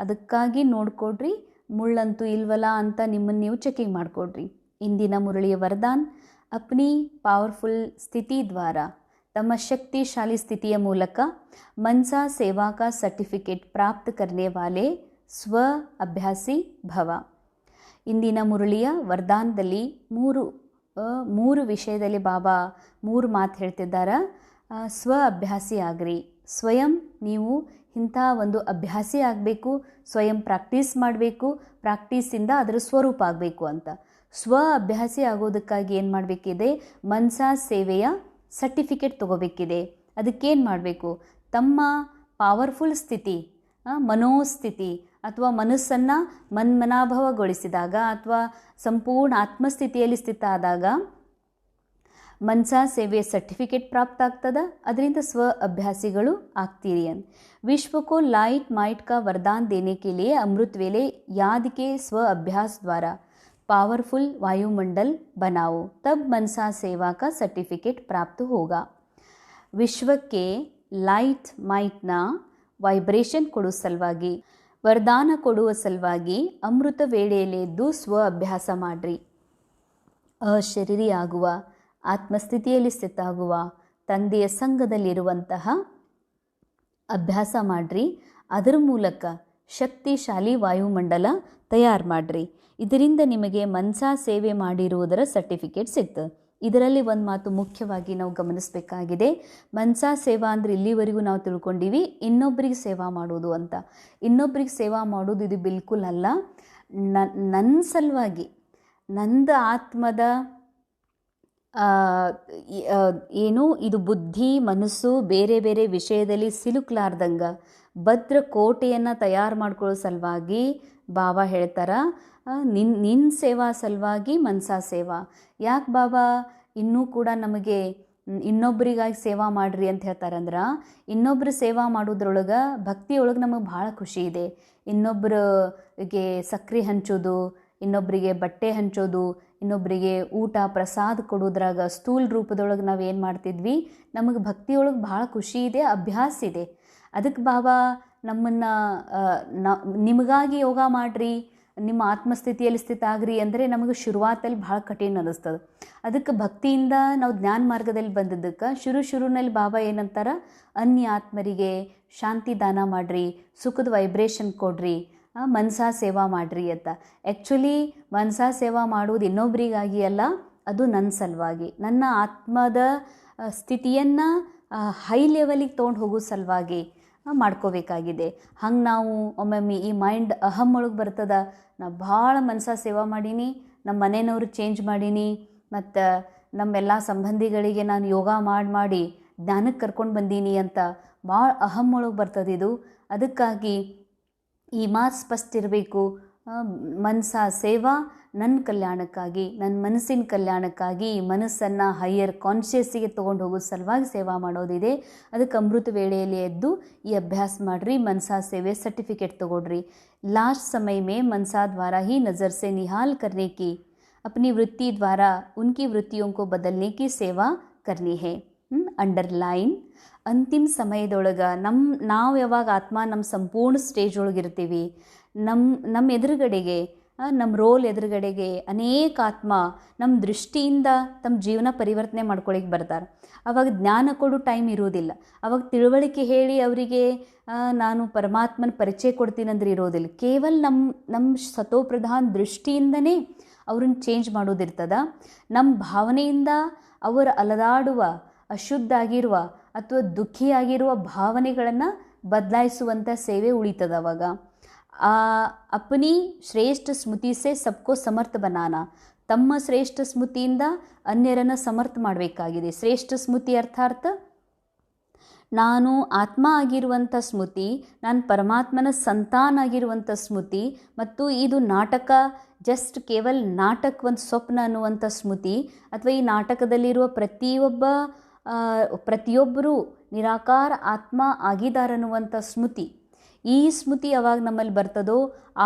ಅದಕ್ಕಾಗಿ ನೋಡ್ಕೊಡ್ರಿ, ಮುಳ್ಳಂತೂ ಇಲ್ವಲ್ಲ ಅಂತ ನಿಮ್ಮನ್ನು ನೀವು ಚೆಕಿಂಗ್ ಮಾಡಿಕೊಡ್ರಿ. ಇಂದಿನ ಮುರಳಿಯ ವರದಾನ್, ಅಪ್ನಿ ಪವರ್ಫುಲ್ ಸ್ಥಿತಿ ದ್ವಾರ, ತಮ್ಮ ಶಕ್ತಿಶಾಲಿ ಸ್ಥಿತಿಯ ಮೂಲಕ ಮನ್ಸಾ ಸೇವಾ ಕಾ ಸರ್ಟಿಫಿಕೇಟ್ ಪ್ರಾಪ್ತ ಕರ್ನೆ ವಾಲೆ ಸ್ವ ಅಭ್ಯಾಸಿ ಭವ. ಇಂದಿನ ಮುರಳಿಯ ವರದಾನದಲ್ಲಿ ಮೂರು ವಿಷಯದಲ್ಲಿ ಬಾಬಾ 3 ಮಾತು ಹೇಳ್ತಿದ್ದಾರೆ. ಸ್ವ ಅಭ್ಯಾಸಿ ಆಗ್ರಿ, ಸ್ವಯಂ ನೀವು ಇಂಥ ಒಂದು ಅಭ್ಯಾಸಿ ಆಗಬೇಕು, ಸ್ವಯಂ ಪ್ರಾಕ್ಟೀಸ್ ಮಾಡಬೇಕು, ಪ್ರಾಕ್ಟೀಸಿಂದ ಅದರ ಸ್ವರೂಪ ಆಗಬೇಕು ಅಂತ. ಸ್ವ ಅಭ್ಯಾಸಿ ಆಗೋದಕ್ಕಾಗಿ ಏನು ಮಾಡಬೇಕಿದೆ, ಮನ್ಸಾ ಸೇವೆಯ ಸರ್ಟಿಫಿಕೇಟ್ ತೊಗೋಬೇಕಿದೆ. ಅದಕ್ಕೇನು ಮಾಡಬೇಕು, ತಮ್ಮ ಪವರ್ಫುಲ್ ಸ್ಥಿತಿ, ಮನೋಸ್ಥಿತಿ ಅಥವಾ ಮನಸ್ಸನ್ನು ಮನ್ಮನಾಭವಗೊಳಿಸಿದಾಗ ಅಥವಾ ಸಂಪೂರ್ಣ ಆತ್ಮಸ್ಥಿತಿಯಲ್ಲಿ ಸ್ಥಿತ ಆದಾಗ ಮನ್ಸಾ ಸೇವೆಯ ಸರ್ಟಿಫಿಕೇಟ್ ಪ್ರಾಪ್ತ ಆಗ್ತದೆ. ಅದರಿಂದ ಸ್ವ ಅಭ್ಯಾಸಿಗಳು ಆಗ್ತೀರಿ ಅಂತ. विश्व को लाइट माइट का वरदान देने के लिए अमृत वेले याद के स्व अभ्यास द्वारा पावरफुल वायुमंडल बनाओ, तब मनसा सेवा का सर्टिफिकेट प्राप्त होगा. ವಿಶ್ವಕ್ಕೆ ಲೈಟ್ ಮೈಟ್ನ ವೈಬ್ರೇಷನ್ ಕೊಡೋ ಸಲುವಾಗಿ, ವರದಾನ ಕೊಡುವ ಸಲುವಾಗಿ ಅಮೃತ ವೇಳೆಯಲ್ಲೆದ್ದು ಸ್ವ ಅಭ್ಯಾಸ ಮಾಡಿರಿ. ಅಶರೀರಿ ಆಗುವ, ಆತ್ಮಸ್ಥಿತಿಯಲ್ಲಿ ಸ್ಥಿತ ಆಗುವ, ತಂದೆಯ ಸಂಘದಲ್ಲಿರುವಂತಹ ಅಭ್ಯಾಸ ಮಾಡಿರಿ. ಅದರ ಮೂಲಕ ಶಕ್ತಿಶಾಲಿ ವಾಯುಮಂಡಲ ತಯಾರು ಮಾಡಿರಿ. ಇದರಿಂದ ನಿಮಗೆ ಮನ್ಸಾ ಸೇವೆ ಮಾಡಿರುವುದರ ಸರ್ಟಿಫಿಕೇಟ್ ಸಿಗ್ತದೆ. ಇದರಲ್ಲಿ ಒಂದು ಮಾತು ಮುಖ್ಯವಾಗಿ ನಾವು ಗಮನಿಸಬೇಕಾಗಿದೆ. ಮನ್ಸಾ ಸೇವಾ ಅಂದರೆ ಇಲ್ಲಿವರೆಗೂ ನಾವು ತಿಳ್ಕೊಂಡಿವಿ ಇನ್ನೊಬ್ಬರಿಗೆ ಸೇವಾ ಮಾಡೋದು ಅಂತ. ಇನ್ನೊಬ್ಬರಿಗೆ ಸೇವಾ ಮಾಡೋದು ಇದು ಬಿಲ್ಕುಲ್ ಅಲ್ಲ. ನನ್ನ ಸಲುವಾಗಿ, ನಂದು ಆತ್ಮದ ಏನು ಇದು ಬುದ್ಧಿ ಮನಸ್ಸು ಬೇರೆ ಬೇರೆ ವಿಷಯದಲ್ಲಿ ಸಿಲುಕ್ಲಾರ್ದಂಗೆ ಭದ್ರ ಕೋಟೆಯನ್ನು ತಯಾರು ಮಾಡ್ಕೊಳ್ಳೋ ಸಲುವಾಗಿ ಬಾಬಾ ಹೇಳ್ತಾರ, ನಿನ್ನ ಸೇವಾ ಸಲುವಾಗಿ ಮನ್ಸಾ ಸೇವಾ. ಯಾಕೆ ಬಾಬಾ ಇನ್ನೂ ಕೂಡ ನಮಗೆ ಇನ್ನೊಬ್ಬರಿಗಾಗಿ ಸೇವಾ ಮಾಡಿರಿ ಅಂತ ಹೇಳ್ತಾರಂದ್ರೆ, ಇನ್ನೊಬ್ಬರು ಸೇವಾ ಮಾಡೋದ್ರೊಳಗೆ ಭಕ್ತಿಯೊಳಗೆ ನಮಗೆ ಭಾಳ ಖುಷಿ ಇದೆ. ಇನ್ನೊಬ್ಬರಿಗೆ ಸಕ್ರೆ ಹಂಚೋದು, ಇನ್ನೊಬ್ಬರಿಗೆ ಬಟ್ಟೆ ಹಂಚೋದು, ಇನ್ನೊಬ್ಬರಿಗೆ ಊಟ ಪ್ರಸಾದ ಕೊಡೋದ್ರಾಗ ಸ್ಥೂಲ ರೂಪದೊಳಗೆ ನಾವು ಏನು ಮಾಡ್ತಿದ್ವಿ, ನಮಗೆ ಭಕ್ತಿಯೊಳಗೆ ಭಾಳ ಖುಷಿ ಇದೆ, ಅಭ್ಯಾಸ ಇದೆ. ಅದಕ್ಕೆ ಬಾಬಾ ನಮ್ಮನ್ನು ನಿಮಗಾಗಿ ಯೋಗ ಮಾಡಿರಿ, ನಿಮ್ಮ ಆತ್ಮಸ್ಥಿತಿಯಲ್ಲಿ ಸ್ಥಿತ ಆಗ್ರಿ ಅಂದರೆ ನಮಗೆ ಶುರುವಾತಲ್ಲಿ ಭಾಳ ಕಠಿಣ ಅನ್ನಿಸ್ತದೆ. ಅದಕ್ಕೆ ಭಕ್ತಿಯಿಂದ ನಾವು ಜ್ಞಾನ ಮಾರ್ಗದಲ್ಲಿ ಬಂದಿದ್ದಕ್ಕೆ ಶುರುನಲ್ಲಿ ಬಾಬಾ ಏನಂತಾರ, ಅನ್ಯ ಆತ್ಮರಿಗೆ ಶಾಂತಿ ದಾನ ಮಾಡಿರಿ, ಸುಖದ ವೈಬ್ರೇಷನ್ ಕೊಡ್ರಿ, ಮನ್ಸಾ ಸೇವಾ ಮಾಡಿರಿ ಅಂತ. ಆ್ಯಕ್ಚುಲಿ ಮನ್ಸಾ ಸೇವಾ ಮಾಡೋದು ಇನ್ನೊಬ್ಬರಿಗಾಗಿ ಅಲ್ಲ, ಅದು ನನ್ನ ಸಲುವಾಗಿ, ನನ್ನ ಆತ್ಮದ ಸ್ಥಿತಿಯನ್ನು ಹೈ ಲೆವೆಲಿಗೆ ತೊಗೊಂಡು ಹೋಗೋ ಸಲುವಾಗಿ ಮಾಡ್ಕೋಬೇಕಾಗಿದೆ. ಹಂಗೆ ನಾವು ಒಮ್ಮೊಮ್ಮೆ ಈ ಮೈಂಡ್ ಅಹಂ ಒಳಗೆ ಬರ್ತದ, ನಾನು ಭಾಳ ಮನ್ಸಾ ಸೇವಾ ಮಾಡೀನಿ, ನಮ್ಮ ಮನೆಯವ್ರು ಚೇಂಜ್ ಮಾಡೀನಿ, ಮತ್ತು ನಮ್ಮೆಲ್ಲ ಸಂಬಂಧಿಗಳಿಗೆ ನಾನು ಯೋಗ ಮಾಡಿ ಜ್ಞಾನಕ್ಕೆ ಕರ್ಕೊಂಡು ಬಂದೀನಿ ಅಂತ ಭಾಳ ಅಹಂ ಒಳಗೆ ಬರ್ತದಿದು. ಅದಕ್ಕಾಗಿ ಈ ಮಾತು ಸ್ಪಷ್ಟ ಇರಬೇಕು. ಮನಸ ಸೇವಾ ನನ್ನ ಕಲ್ಯಾಣಕ್ಕಾಗಿ, ನನ್ನ ಮನಸ್ಸಿನ ಕಲ್ಯಾಣಕ್ಕಾಗಿ, ಈ ಮನಸ್ಸನ್ನು ಹೈಯರ್ ಕಾನ್ಷಿಯಸ್ಸಿಗೆ ತೊಗೊಂಡು ಹೋಗೋ ಸಲುವಾಗಿ ಸೇವಾ ಮಾಡೋದಿದೆ. ಅದಕ್ಕೆ ಅಮೃತ ವೇಳೆಯಲ್ಲಿ ಎದ್ದು ಈ ಅಭ್ಯಾಸ ಮಾಡಿರಿ, ಮನಸಾ ಸೇವೆ ಸರ್ಟಿಫಿಕೇಟ್ ತೊಗೊಡ್ರಿ. लास्ट समय में मनसा द्वारा ही नज़र से निहाल करने की, अपनी वृत्ति द्वारा उनकी वृत्तियों को बदलने की सेवा करनी है. ಅಂಡರ್ಲೈನ್. ಅಂತಿಮ ಸಮಯದೊಳಗೆ ನಾವು ಯಾವಾಗ ಆತ್ಮ ನಮ್ಮ ಸಂಪೂರ್ಣ ಸ್ಟೇಜ್ ಒಳಗಿರ್ತೀವಿ, ನಮ್ಮ ಎದುರುಗಡೆಗೆ, ನಮ್ಮ ರೋಲ್ ಎದುರುಗಡೆಗೆ ಅನೇಕ ಆತ್ಮ ನಮ್ಮ ದೃಷ್ಟಿಯಿಂದ ತಮ್ಮ ಜೀವನ ಪರಿವರ್ತನೆ ಮಾಡ್ಕೊಳಿಕ್ಕೆ ಬರ್ತಾರೆ. ಆವಾಗ ಜ್ಞಾನ ಕೊಡೋ ಟೈಮ್ ಇರೋದಿಲ್ಲ. ಆವಾಗ ತಿಳುವಳಿಕೆ ಹೇಳಿ ಅವರಿಗೆ ನಾನು ಪರಮಾತ್ಮನ ಪರಿಚಯ ಕೊಡ್ತೀನಂದ್ರೆ ಇರೋದಿಲ್ಲ. ಕೇವಲ ನಮ್ಮ ಸತೋಪ್ರಧಾನ ದೃಷ್ಟಿಯಿಂದನೇ ಅವ್ರನ್ನ ಚೇಂಜ್ ಮಾಡೋದಿರ್ತದ. ನಮ್ಮ ಭಾವನೆಯಿಂದ ಅವರ ಅಲದಾಡುವ, ಅಶುದ್ಧ ಆಗಿರುವ ಅಥವಾ ದುಃಖಿಯಾಗಿರುವ ಭಾವನೆಗಳನ್ನು ಬದಲಾಯಿಸುವಂಥ ಸೇವೆ ಉಳಿತದ. ಅವಾಗ ಅಪನಿ ಶ್ರೇಷ್ಠ ಸ್ಮೃತಿ ಸೆ ಸಬ್ಕೋ ಸಮರ್ಥ ಬನಾನ, ತಮ್ಮ ಶ್ರೇಷ್ಠ ಸ್ಮೃತಿಯಿಂದ ಅನ್ಯರನ್ನು ಸಮರ್ಥ ಮಾಡಬೇಕಾಗಿದೆ. ಶ್ರೇಷ್ಠ ಸ್ಮೃತಿ ಅರ್ಥಾರ್ಥ ನಾನು ಆತ್ಮ ಆಗಿರುವಂಥ ಸ್ಮೃತಿ, ನಾನು ಪರಮಾತ್ಮನ ಸಂತಾನ ಆಗಿರುವಂಥ ಸ್ಮೃತಿ, ಮತ್ತು ಇದು ನಾಟಕ, ಜಸ್ಟ್ ಕೇವಲ ನಾಟಕ, ಒಂದು ಸ್ವಪ್ನ ಅನ್ನುವಂಥ ಸ್ಮೃತಿ, ಅಥವಾ ಈ ನಾಟಕದಲ್ಲಿರುವ ಪ್ರತಿಯೊಬ್ಬರೂ ನಿರಾಕಾರ ಆತ್ಮ ಆಗಿದ್ದಾರನ್ನುವಂಥ ಸ್ಮೃತಿ. ಈ ಸ್ಮೃತಿ ಯಾವಾಗ ನಮ್ಮಲ್ಲಿ ಬರ್ತದೋ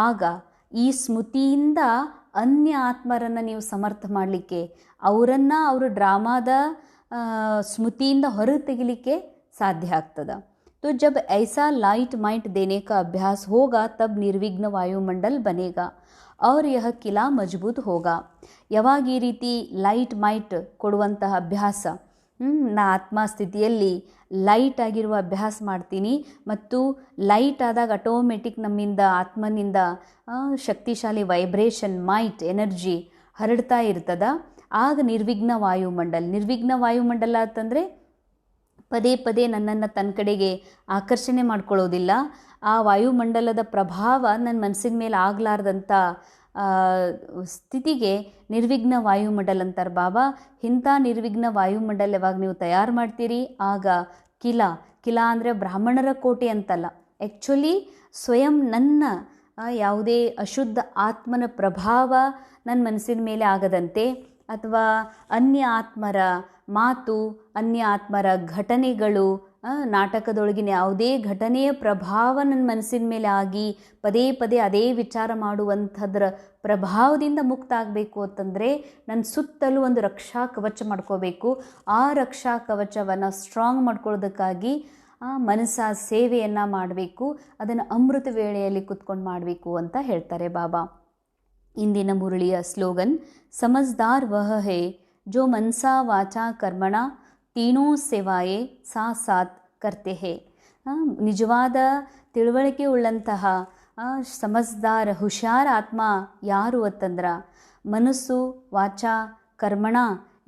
ಆಗ ಈ ಸ್ಮೃತಿಯಿಂದ ಅನ್ಯ ಆತ್ಮರನ್ನು ನೀವು ಸಮರ್ಥ ಮಾಡಲಿಕ್ಕೆ, ಅವರನ್ನು ಅವರು ಡ್ರಾಮಾದ ಸ್ಮೃತಿಯಿಂದ ಹೊರಗೆ ತೆಗಿಲಿಕ್ಕೆ ಸಾಧ್ಯ ಆಗ್ತದೆ. तो जब ऐसा लाइट माइट देने का अभ्यास होगा तब निर्विघ्न वायुमंडल बनेगा और यह किला मजबूत होगा. ಯಾವಾಗ ಈ ರೀತಿ ಲೈಟ್ ಮೈಟ್ ಕೊಡುವಂತಹ ಅಭ್ಯಾಸ, ನಾ ಆತ್ಮ ಸ್ಥಿತಿಯಲ್ಲಿ ಲೈಟ್ ಆಗಿರುವ ಅಭ್ಯಾಸ ಮಾಡ್ತೀನಿ, ಮತ್ತು ಲೈಟ್ ಆದಾಗ ಆಟೋಮೆಟಿಕ್ ನಮ್ಮಿಂದ ಆತ್ಮನಿಂದ ಶಕ್ತಿಶಾಲಿ ವೈಬ್ರೇಷನ್, ಮೈಟ್, ಎನರ್ಜಿ ಹರಡ್ತಾ ಇರ್ತದ. ಆಗ ನಿರ್ವಿಘ್ನ ವಾಯುಮಂಡಲ ಅಂತಂದರೆ ಪದೇ ಪದೇ ನನ್ನನ್ನು ತನ್ನ ಕಡೆಗೆ ಆಕರ್ಷಣೆ ಮಾಡ್ಕೊಳ್ಳೋದಿಲ್ಲ. ಆ ವಾಯುಮಂಡಲದ ಪ್ರಭಾವ ನನ್ನ ಮನಸ್ಸಿನ ಮೇಲೆ ಆಗಲಾರ್ದಂಥ ಸ್ಥಿತಿಗೆ ನಿರ್ವಿಘ್ನ ವಾಯುಮಂಡಲ ಅಂತಾರೆ ಬಾಬಾ. ಇಂಥ ನಿರ್ವಿಘ್ನ ವಾಯುಮಂಡಲ ಯಾವಾಗ ನೀವು ತಯಾರು ಮಾಡ್ತೀರಿ, ಆಗ ಕಿಲಾ ಅಂದರೆ ಬ್ರಾಹ್ಮಣರ ಕೋಟೆ ಅಂತಲ್ಲ, ಆ್ಯಕ್ಚುಲಿ ಸ್ವಯಂ ನನ್ನ ಯಾವುದೇ ಅಶುದ್ಧ ಆತ್ಮನ ಪ್ರಭಾವ ನನ್ನ ಮನಸ್ಸಿನ ಮೇಲೆ ಆಗದಂತೆ, ಅಥವಾ ಅನ್ಯ ಆತ್ಮರ ಮಾತು, ಅನ್ಯ ಆತ್ಮರ ಘಟನೆಗಳು, ನಾಟಕದೊಳಗಿನ ಯಾವುದೇ ಘಟನೆಯ ಪ್ರಭಾವ ನನ್ನ ಮನಸ್ಸಿನ ಮೇಲೆ ಆಗಿ ಪದೇ ಪದೇ ಅದೇ ವಿಚಾರ ಮಾಡುವಂಥದ್ರ ಪ್ರಭಾವದಿಂದ ಮುಕ್ತ ಆಗಬೇಕು ಅಂತಂದರೆ ನನ್ನ ಸುತ್ತಲೂ ಒಂದು ರಕ್ಷಾ ಕವಚ ಮಾಡ್ಕೋಬೇಕು. ಆ ರಕ್ಷಾ ಕವಚವನ್ನು ಸ್ಟ್ರಾಂಗ್ ಮಾಡ್ಕೊಳ್ಳೋದಕ್ಕಾಗಿ ಮನಸ್ಸ ಸೇವೆಯನ್ನು ಮಾಡಬೇಕು. ಅದನ್ನು ಅಮೃತ ವೇಳೆಯಲ್ಲಿ ಕುತ್ಕೊಂಡು ಮಾಡಬೇಕು ಅಂತ ಹೇಳ್ತಾರೆ ಬಾಬಾ. ಇಂದಿನ ಮುರಳಿಯ ಸ್ಲೋಗನ್, ಸಮಜ್ದಾರ್ ವಹ ಹೇ जो मनसा वाचा कर्मणा तीनों सेवाएं साथ साथ करते हैं. ನಿಜವಾದ ತಿಳುವಳಿಕೆ ಉಳ್ಳಂತಹ ಸಮಜ್ದಾರ ಹುಷಾರ ಆತ್ಮ ಯಾರು ಅಂತಂದ್ರೆ ಮನಸ್ಸು, ವಾಚಾ, ಕರ್ಮಣ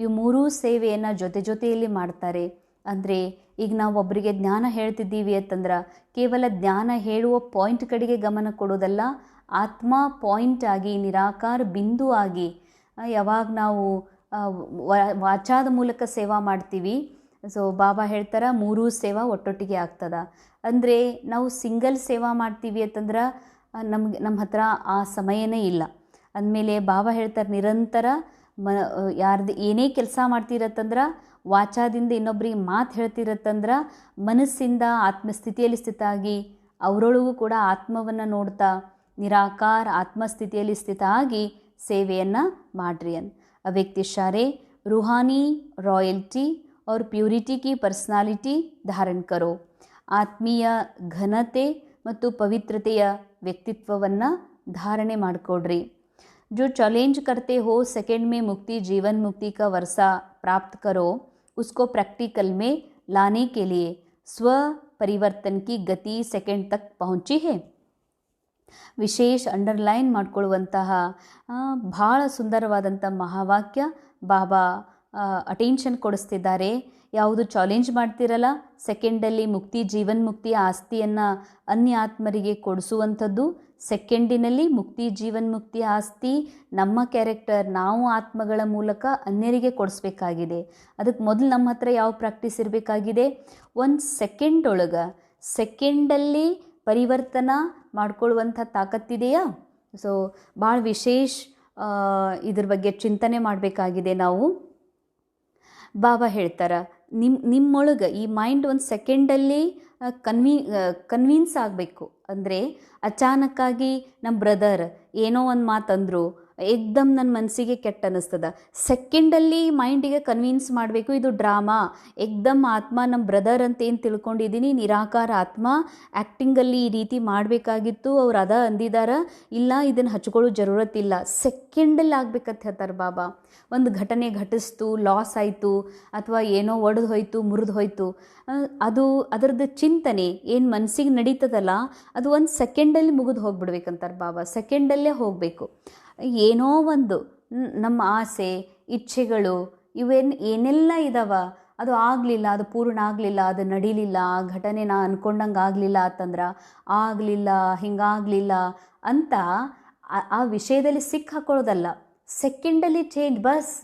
ಇವು ಮೂರೂ ಸೇವೆಯನ್ನು ಜೊತೆಯಲ್ಲಿ ಮಾಡ್ತಾರೆ. ಅಂದರೆ ಈಗ ನಾವು ಒಬ್ಬರಿಗೆ ಜ್ಞಾನ ಹೇಳ್ತಿದ್ದೀವಿ ಅಂತಂದ್ರೆ ಕೇವಲ ಜ್ಞಾನ ಹೇಳುವ ಪಾಯಿಂಟ್ ಕಡೆಗೆ ಗಮನ ಕೊಡೋದಲ್ಲ, ಆತ್ಮ ಪಾಯಿಂಟ್ ಆಗಿ, ನಿರಾಕಾರ ಬಿಂದು ಆಗಿ ಯಾವಾಗ ನಾವು ವಾಚಾದ ಮೂಲಕ ಸೇವಾ ಮಾಡ್ತೀವಿ. ಸೊ ಬಾಬಾ ಹೇಳ್ತಾರೆ ಮೂರೂ ಸೇವಾ ಒಟ್ಟೊಟ್ಟಿಗೆ ಆಗ್ತದ. ಅಂದರೆ ನಾವು ಸಿಂಗಲ್ ಸೇವಾ ಮಾಡ್ತೀವಿ ಅಂತಂದ್ರೆ ನಮ್ಮ ಹತ್ರ ಆ ಸಮಯನೇ ಇಲ್ಲ. ಅಂದಮೇಲೆ ಬಾಬಾ ಹೇಳ್ತಾರೆ ನಿರಂತರ ಯಾರ್ದು ಏನೇ ಕೆಲಸ ಮಾಡ್ತಿರತ್ತಂದ್ರೆ ವಾಚಾದಿಂದ ಇನ್ನೊಬ್ರಿಗೆ ಮಾತು ಹೇಳ್ತಿರತ್ತಂದ್ರೆ ಮನಸ್ಸಿಂದ ಆತ್ಮಸ್ಥಿತಿಯಲ್ಲಿ ಸ್ಥಿತ ಆಗಿ ಅವರೊಳಗೂ ಕೂಡ ಆತ್ಮವನ್ನು ನೋಡ್ತಾ ನಿರಾಕಾರ ಆತ್ಮಸ್ಥಿತಿಯಲ್ಲಿ ಸ್ಥಿತ ಆಗಿ ಸೇವೆಯನ್ನು ಮಾಡ್ರಿ ಅಂತ. व्यक्ति सारे रूहानी रॉयल्टी और प्यूरिटी की पर्सनालिटी धारण करो. ಆತ್ಮೀಯ ಘನತೆ ಮತ್ತು ಪವಿತ್ರತೆಯ ವ್ಯಕ್ತಿತ್ವವನ್ನು ಧಾರಣೆ ಮಾಡಿಕೊಡ್ರಿ. जो चैलेंज करते हो सेकंड में मुक्ति जीवन मुक्ति का वर्षा प्राप्त करो, उसको प्रैक्टिकल में लाने के लिए स्व परिवर्तन की गति सेकंड तक पहुंची है. ವಿಶೇಷ ಅಂಡರ್ಲೈನ್ ಮಾಡ್ಕೊಳ್ಳುವಂತಹ ಭಾಳ ಸುಂದರವಾದಂಥ ಮಹಾವಾಕ್ಯ ಬಾಬಾ ಅಟೆನ್ಷನ್ ಕೊಡಿಸ್ತಿದ್ದಾರೆ. ಯಾವುದು ಚಾಲೆಂಜ್ ಮಾಡ್ತಿರಲ್ಲ, ಸೆಕೆಂಡಲ್ಲಿ ಮುಕ್ತಿ ಜೀವನ್ ಮುಕ್ತಿಯ ಆಸ್ತಿಯನ್ನು ಅನ್ಯ ಆತ್ಮರಿಗೆ ಕೊಡಿಸುವಂಥದ್ದು, ಸೆಕೆಂಡಿನಲ್ಲಿ ಮುಕ್ತಿ ಜೀವನ್ ಮುಕ್ತಿಯ ಆಸ್ತಿ ನಮ್ಮ ಕ್ಯಾರೆಕ್ಟರ್, ನಾವು ಆತ್ಮಗಳ ಮೂಲಕ ಅನ್ಯರಿಗೆ ಕೊಡಿಸ್ಬೇಕಾಗಿದೆ. ಅದಕ್ಕೆ ಮೊದಲು ನಮ್ಮ ಹತ್ರ ಯಾವ ಪ್ರಾಕ್ಟೀಸ್ ಇರಬೇಕಾಗಿದೆ, ಒಂದು ಸೆಕೆಂಡಲ್ಲಿ ಪರಿವರ್ತನ ಮಾಡ್ಕೊಳ್ಳುವಂಥ ತಾಕತ್ತಿದೆಯಾ? ಸೊ ಭಾಳ ವಿಶೇಷ ಇದ್ರ ಬಗ್ಗೆ ಚಿಂತನೆ ಮಾಡಬೇಕಾಗಿದೆ ನಾವು. ಬಾಬಾ ಹೇಳ್ತಾರೆ, ನಿಮ್ಮೊಳಗೆ ಈ ಮೈಂಡ್ ಒಂದು ಸೆಕೆಂಡಲ್ಲಿ ಕನ್ವಿನ್ಸ್ ಆಗಬೇಕು. ಅಂದರೆ ಅಚಾನಕ್ಕಾಗಿ ನಮ್ಮ ಬ್ರದರ್ ಏನೋ ಒಂದು ಮಾತಂದರು, ಏಕ್ದಮ್ ನನ್ನ ಮನಸ್ಸಿಗೆ ಕೆಟ್ಟ ಅನ್ನಿಸ್ತದ. ಸೆಕೆಂಡಲ್ಲಿ ಮೈಂಡಿಗೆ ಕನ್ವಿನ್ಸ್ ಮಾಡಬೇಕು, ಇದು ಡ್ರಾಮಾ. ಏಕ್ದಮ್ ಆತ್ಮ ನಮ್ಮ ಬ್ರದರ್ ಅಂತ ಏನು ತಿಳ್ಕೊಂಡಿದ್ದೀನಿ, ನಿರಾಕಾರ ಆತ್ಮ ಆ್ಯಕ್ಟಿಂಗಲ್ಲಿ ಈ ರೀತಿ ಮಾಡಬೇಕಾಗಿತ್ತು, ಅವ್ರು ಅದ ಅಂದಿದಾರ, ಇಲ್ಲ ಇದನ್ನು ಹಚ್ಕೊಳ್ಳೋ ಜರೂರತ್ತಿಲ್ಲ. ಸೆಕೆಂಡಲ್ಲಿ ಆಗ್ಬೇಕಂತ ಹೇಳ್ತಾರೆ ಬಾಬಾ. ಒಂದು ಘಟನೆ ಘಟಿಸ್ತು, ಲಾಸ್ ಆಯಿತು, ಅಥವಾ ಏನೋ ಒಡೆದು ಹೋಯ್ತು, ಮುರಿದು ಹೋಯ್ತು, ಅದರದ್ದು ಚಿಂತನೆ ಏನು ಮನಸ್ಸಿಗೆ ನಡೀತದಲ್ಲ, ಅದು ಒಂದು ಸೆಕೆಂಡಲ್ಲಿ ಮುಗಿದು ಹೋಗ್ಬಿಡ್ಬೇಕಂತಾರೆ ಬಾಬಾ. ಸೆಕೆಂಡಲ್ಲೇ ಹೋಗಬೇಕು. ಏನೋ ಒಂದು ನಮ್ಮ ಆಸೆ ಇಚ್ಛೆಗಳು ಏನೆಲ್ಲ ಇದಾವ, ಅದು ಆಗಲಿಲ್ಲ, ಅದು ಪೂರ್ಣ ಆಗಲಿಲ್ಲ, ಅದು ನಡೀಲಿಲ್ಲ, ಆ ಘಟನೆ ನಾ ಅಂದ್ಕೊಂಡಂಗೆ ಆಗಲಿಲ್ಲ ಅಂತಂದ್ರೆ ಆಗಲಿಲ್ಲ, ಹಿಂಗಾಗಲಿಲ್ಲ ಅಂತ ಆ ವಿಷಯದಲ್ಲಿ ಸಿಕ್ಕಾಕೊಳ್ಳೋದಲ್ಲ. ಸೆಕೆಂಡಲ್ಲಿ ಚೇಂಜ್, ಬಸ್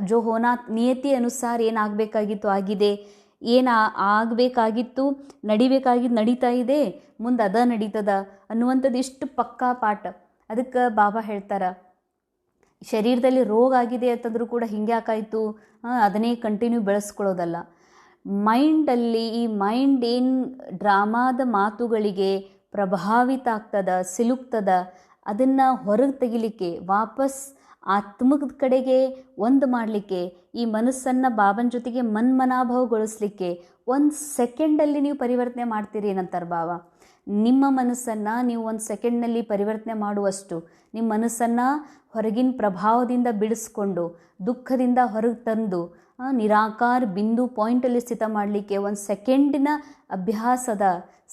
ಜೋ ಹೋನಾ ನಿಯತಿ ಅನುಸಾರ ಏನಾಗಬೇಕಾಗಿತ್ತು ಆಗಿದೆ, ಏನು ಆಗಬೇಕಾಗಿತ್ತು ನಡಿಬೇಕಾಗಿದ್ದು ನಡೀತಾ ಇದೆ, ಮುಂದೆ ಅದ ನಡೀತದ ಅನ್ನುವಂಥದ್ದು ಇಷ್ಟು ಪಕ್ಕಾ ಪಾಠ. ಅದಕ್ಕೆ ಬಾಬಾ ಹೇಳ್ತಾರೆ, ಶರೀರದಲ್ಲಿ ರೋಗ ಆಗಿದೆ ಅಂತಂದ್ರೂ ಕೂಡ ಹಿಂಗೆ ಯಾಕಾಯಿತು, ಅದನ್ನೇ ಕಂಟಿನ್ಯೂ ಬೆಳೆಸ್ಕೊಳ್ಳೋದಲ್ಲ. ಮೈಂಡಲ್ಲಿ ಈ ಮೈಂಡ್ ಏನು ಡ್ರಾಮಾದ ಮಾತುಗಳಿಗೆ ಪ್ರಭಾವಿತ ಆಗ್ತದ, ಸಿಲುಕ್ತದ, ಅದನ್ನು ಹೊರಗೆ ತೆಗಿಲಿಕ್ಕೆ, ವಾಪಸ್ ಆತ್ಮದ ಕಡೆಗೆ ಒಂದು ಮಾಡಲಿಕ್ಕೆ, ಈ ಮನಸ್ಸನ್ನು ಬಾಬನ ಜೊತೆಗೆ ಮನ್ಮನಾಭವಗೊಳಿಸ್ಲಿಕ್ಕೆ ಒಂದು ಸೆಕೆಂಡಲ್ಲಿ ನೀವು ಪರಿವರ್ತನೆ ಮಾಡ್ತೀರಿ ಏನಂತಾರೆ ಬಾಬಾ. ನಿಮ್ಮ ಮನಸ್ಸನ್ನು ನೀವು ಒಂದು ಸೆಕೆಂಡ್ನಲ್ಲಿ ಪರಿವರ್ತನೆ ಮಾಡುವಷ್ಟು ನಿಮ್ಮ ಮನಸ್ಸನ್ನು ಹೊರಗಿನ ಪ್ರಭಾವದಿಂದ ಬಿಡಿಸ್ಕೊಂಡು ದುಃಖದಿಂದ ಹೊರಗೆ ತಂದು ನಿರಾಕಾರ ಬಿಂದು ಪಾಯಿಂಟಲ್ಲಿ ಸ್ಥಿತ ಮಾಡಲಿಕ್ಕೆ ಒಂದು ಸೆಕೆಂಡಿನ ಅಭ್ಯಾಸದ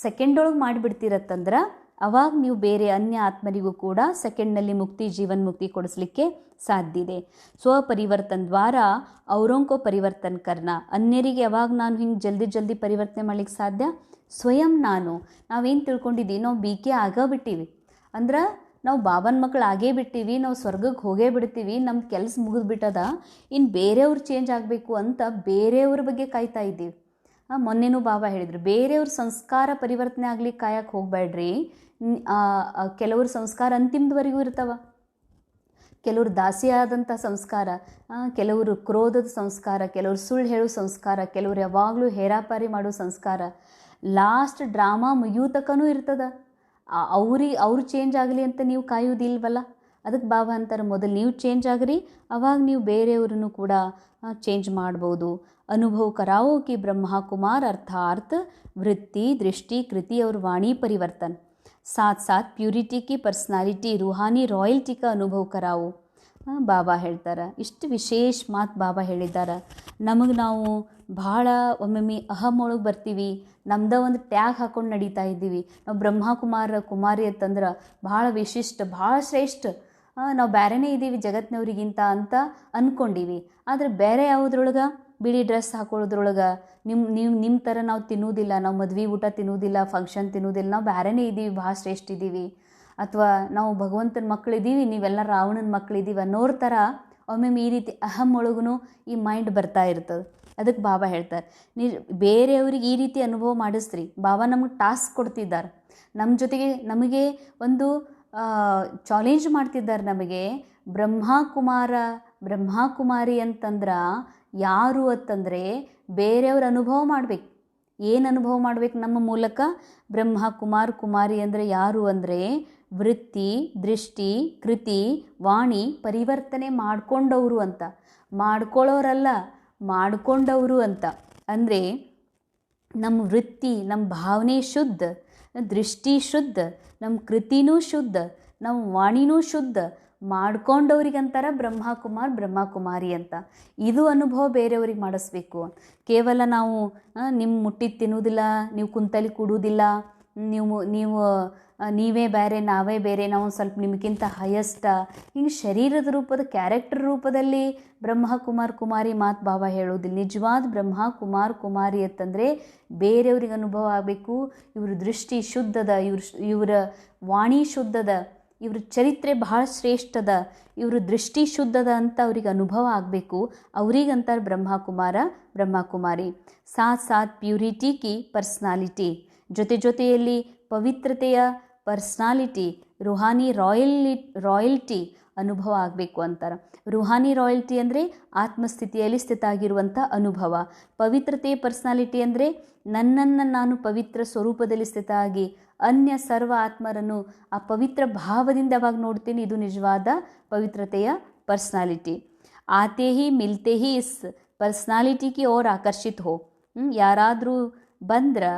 ಸೆಕೆಂಡೊಳಗೆ ಮಾಡಿಬಿಡ್ತೀರತ್ತಂದ್ರೆ ಅವಾಗ ನೀವು ಬೇರೆ ಅನ್ಯ ಆತ್ಮರಿಗೂ ಕೂಡ ಸೆಕೆಂಡ್ನಲ್ಲಿ ಮುಕ್ತಿ, ಜೀವನ್ ಮುಕ್ತಿ ಕೊಡಿಸ್ಲಿಕ್ಕೆ ಸಾಧ್ಯ ಇದೆ. ಸ್ವಪರಿವರ್ತನ್ ದ್ವಾರ ಅವರೊಂಕೋ ಪರಿವರ್ತನ್ ಕರ್ನ. ಅನ್ಯರಿಗೆ ಯಾವಾಗ ನಾನು ಹಿಂಗೆ ಜಲ್ದಿ ಪರಿವರ್ತನೆ ಮಾಡ್ಲಿಕ್ಕೆ ಸಾಧ್ಯ? ಸ್ವಯಂ ನಾವೇನು ತಿಳ್ಕೊಂಡಿದ್ದೀವಿ, ನಾವು ಬಿಕೆ ಆಗಬಿಟ್ಟಿವಿ ಅಂದ್ರೆ ನಾವು ಬಾಬನ ಮಕ್ಕಳು ಆಗೇ ಬಿಟ್ಟಿವಿ, ನಾವು ಸ್ವರ್ಗಕ್ಕೆ ಹೋಗೇ ಬಿಡ್ತೀವಿ, ನಮ್ಮ ಕೆಲಸ ಮುಗಿದ್ಬಿಟ್ಟದ, ಇನ್ನು ಬೇರೆಯವ್ರು ಚೇಂಜ್ ಆಗಬೇಕು ಅಂತ ಬೇರೆಯವ್ರ ಬಗ್ಗೆ ಕಾಯ್ತಾ ಇದ್ದೀವಿ. ಮೊನ್ನೆನೂ ಬಾಬಾ ಹೇಳಿದರು, ಬೇರೆಯವ್ರ ಸಂಸ್ಕಾರ ಪರಿವರ್ತನೆ ಆಗ್ಲಿಕ್ಕೆ ಕಾಯಕ್ಕೆ ಹೋಗಬೇಡ್ರಿ. ಕೆಲವ್ರ ಸಂಸ್ಕಾರ ಅಂತಿಮದವರೆಗೂ ಇರ್ತಾವ, ಕೆಲವ್ರು ದಾಸಿಯಾದಂಥ ಸಂಸ್ಕಾರ, ಕೆಲವರು ಕ್ರೋಧದ ಸಂಸ್ಕಾರ, ಕೆಲವ್ರು ಸುಳ್ಳು ಹೇಳೋ ಸಂಸ್ಕಾರ, ಕೆಲವ್ರು ಯಾವಾಗಲೂ ಹೇರಾಪಾರಿ ಮಾಡೋ ಸಂಸ್ಕಾರ, ಲಾಸ್ಟ್ ಡ್ರಾಮಾ ಮುಗಿಯೂತಕ್ಕೂ ಇರ್ತದ. ಅವ್ರು ಚೇಂಜ್ ಆಗಲಿ ಅಂತ ನೀವು ಕಾಯೋದಿಲ್ವಲ್ಲ. ಅದಕ್ಕೆ ಬಾಬಾ ಅಂತಾರೆ, ಮೊದಲು ನೀವು ಚೇಂಜ್ ಆಗ್ರಿ, ಅವಾಗ ನೀವು ಬೇರೆಯವ್ರನ್ನು ಕೂಡ ಚೇಂಜ್ ಮಾಡ್ಬೋದು. ಅನುಭವ कराओ कि ब्रह्मा कुमार अर्थात वृत्ति दृष्टि कृति और वाणी परिवर्तन साथ साथ प्यूरिटी की पर्सनालिटी रूहानी रॉयल्टी का अनुभव कराओ. ಬಾಬಾ ಹೇಳ್ತಾರೆ. ಇಷ್ಟು ವಿಶೇಷ ಮಾತು ಬಾಬಾ ಹೇಳಿದ್ದಾರೆ. ನಮಗೆ ನಾವು ಭಾಳ ಒಮ್ಮೊಮ್ಮೆ ಅಹಂ ಒಳಗೆ ಬರ್ತೀವಿ, ನಮ್ದ ಒಂದು ಟ್ಯಾಗ್ ಹಾಕೊಂಡು ನಡೀತಾ ಇದ್ದೀವಿ. ನಾವು ಬ್ರಹ್ಮಕುಮಾರ ಕುಮಾರಿ ಅಂತಂದ್ರೆ ಭಾಳ ವಿಶಿಷ್ಟ, ಭಾಳ ಶ್ರೇಷ್ಠ, ನಾವು ಬೇರೆನೇ ಇದ್ದೀವಿ ಜಗತ್ತಿನವ್ರಿಗಿಂತ ಅಂತ ಅಂದ್ಕೊಂಡೀವಿ. ಆದರೆ ಬೇರೆ ಯಾವುದ್ರೊಳಗೆ ಬಿಳಿ ಡ್ರೆಸ್ ಹಾಕೊಳ್ಳೋದ್ರೊಳಗೆ ನಿಮ್ಮ ಥರ ನಾವು ತಿನ್ನೋದಿಲ್ಲ, ನಾವು ಮದ್ವೆ ಊಟ ತಿನ್ನೋದಿಲ್ಲ, ಫಂಕ್ಷನ್ ತಿನ್ನೋದಿಲ್ಲ, ನಾವು ಬೇರೆನೇ ಇದ್ದೀವಿ, ಭಾಳ ಶ್ರೇಷ್ಠ ಇದ್ದೀವಿ. ಅಥವಾ ನಾವು ಭಗವಂತನ ಮಕ್ಕಳಿದ್ದೀವಿ, ನೀವೆಲ್ಲ ರಾವಣನ ಮಕ್ಕಳಿದ್ದೀವಿ ಅನ್ನೋರ ಥರ ಒಮ್ಮೊಮ್ಮೆ ಈ ರೀತಿ ಅಹಂ ಒಳಗೂ ಈ ಮೈಂಡ್ ಬರ್ತಾ ಇರ್ತದೆ. ಅದಕ್ಕೆ ಬಾಬಾ ಹೇಳ್ತಾರೆ, ಬೇರೆಯವ್ರಿಗೆ ಈ ರೀತಿ ಅನುಭವ ಮಾಡಿಸ್ರಿ. ಬಾಬಾ ನಮಗೆ ಟಾಸ್ಕ್ ಕೊಡ್ತಿದ್ದಾರೆ, ನಮ್ಮ ಜೊತೆಗೆ ನಮಗೆ ಒಂದು ಚಾಲೆಂಜ್ ಮಾಡ್ತಿದ್ದಾರೆ. ನಮಗೆ ಬ್ರಹ್ಮಕುಮಾರಿ ಅಂತಂದ್ರೆ ಯಾರು ಅಂತಂದರೆ ಬೇರೆಯವ್ರ ಅನುಭವ ಮಾಡಬೇಕು. ಏನು ಅನುಭವ ಮಾಡಬೇಕು ನಮ್ಮ ಮೂಲಕ? ಕುಮಾರಿ ಅಂದರೆ ಯಾರು ಅಂದರೆ ವೃತ್ತಿ ದೃಷ್ಟಿ ಕೃತಿ ವಾಣಿ ಪರಿವರ್ತನೆ ಮಾಡಿಕೊಂಡವರು ಅಂತ. ಮಾಡ್ಕೊಳ್ಳೋರಲ್ಲ, ಮಾಡಿಕೊಂಡವರು ಅಂತ. ಅಂದರೆ ನಮ್ಮ ವೃತ್ತಿ, ನಮ್ಮ ಭಾವನೆ ಶುದ್ಧ, ದೃಷ್ಟಿ ಶುದ್ಧ, ನಮ್ಮ ಕೃತಿನೂ ಶುದ್ಧ, ನಮ್ಮ ವಾಣಿನೂ ಶುದ್ಧ ಮಾಡ್ಕೊಂಡವ್ರಿಗಂತಾರ ಬ್ರಹ್ಮಕುಮಾರಿ ಅಂತ. ಇದು ಅನುಭವ ಬೇರೆಯವ್ರಿಗೆ ಮಾಡಿಸ್ಬೇಕು. ಕೇವಲ ನಾವು ನಿಮ್ಮ ಮುಟ್ಟಿದ್ದು ತಿನ್ನೋದಿಲ್ಲ, ನೀವು ಕುಂತಲ್ಲಿ ಕೂಡುವುದಿಲ್ಲ, ನೀವೇ ಬೇರೆ ನಾವೇ ಬೇರೆ, ನಾವು ಸ್ವಲ್ಪ ನಿಮಗಿಂತ ಹೈಯೆಸ್ಟ, ಹಿಂಗೆ ಶರೀರದ ರೂಪದ ಕ್ಯಾರೆಕ್ಟರ್ ರೂಪದಲ್ಲಿ ಕುಮಾರಿ ಮಾತು ಬಾಬಾ ಹೇಳೋದಿಲ್ಲ. ನಿಜವಾದ ಕುಮಾರಿ ಅಂತಂದರೆ ಬೇರೆಯವ್ರಿಗೆ ಅನುಭವ ಆಗಬೇಕು. ಇವ್ರ ದೃಷ್ಟಿ ಶುದ್ಧದ, ಇವರ ವಾಣಿ ಶುದ್ಧದ, ಇವ್ರ ಚರಿತ್ರೆ ಭಾಳ ಶ್ರೇಷ್ಠದ, ಇವ್ರ ದೃಷ್ಟಿ ಶುದ್ಧದ ಅಂತ ಅವ್ರಿಗೆ ಅನುಭವ ಆಗಬೇಕು. ಅವ್ರಿಗಂತಾರೆ ಬ್ರಹ್ಮಕುಮಾರಿ. ಸಾಥ್ ಸಾಥ್ ಪ್ಯೂರಿಟಿ ಕಿ ಪರ್ಸ್ನಾಲಿಟಿ, ಜೊತೆಯಲ್ಲಿ ಪವಿತ್ರತೆಯ ಪರ್ಸ್ನಾಲಿಟಿ, ರಾಯಲ್ಟಿ ಅನುಭವ ಆಗಬೇಕು ಅಂತಾರೆ. ರುಹಾನಿ ರಾಯಲ್ಟಿ ಅಂದರೆ ಆತ್ಮಸ್ಥಿತಿಯಲ್ಲಿ ಸ್ಥಿತ ಆಗಿರುವಂಥ ಅನುಭವ. ಪವಿತ್ರತೆಯ ಪರ್ಸ್ನಾಲಿಟಿ ಅಂದರೆ ನನ್ನನ್ನು ನಾನು ಪವಿತ್ರ ಸ್ವರೂಪದಲ್ಲಿ ಸ್ಥಿತ ಆಗಿ ಅನ್ಯ ಸರ್ವ ಆತ್ಮರನ್ನು ಆ ಪವಿತ್ರ ಭಾವದಿಂದ ಯಾವಾಗ ನೋಡ್ತೀನಿ, ಇದು ನಿಜವಾದ ಪವಿತ್ರತೆಯ ಪರ್ಸ್ನಾಲಿಟಿ. ಆತೆ ಹಿ ಮಿಲ್ತೆ ಹಿ ಇಸ್ ಪರ್ಸ್ನಾಲಿಟಿ ಕಿ ಓರ್ ಆಕರ್ಷಿತ್ ಹೋ. ಯಾರಾದರೂ ಬಂದ್ರೆ,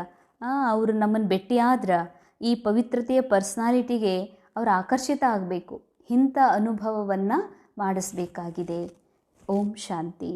ಅವರು ನಮ್ಮನ್ನು ಭೇಟಿಯಾದ್ರೆ ಈ ಪವಿತ್ರತೆಯ ಪರ್ಸ್ನಾಲಿಟಿಗೆ ಅವರು ಆಕರ್ಷಿತ ಆಗಬೇಕು. ಇಂಥ ಅನುಭವವನ್ನು ಮಾಡಿಸ್ಬೇಕಾಗಿದೆ. ಓಂ ಶಾಂತಿ.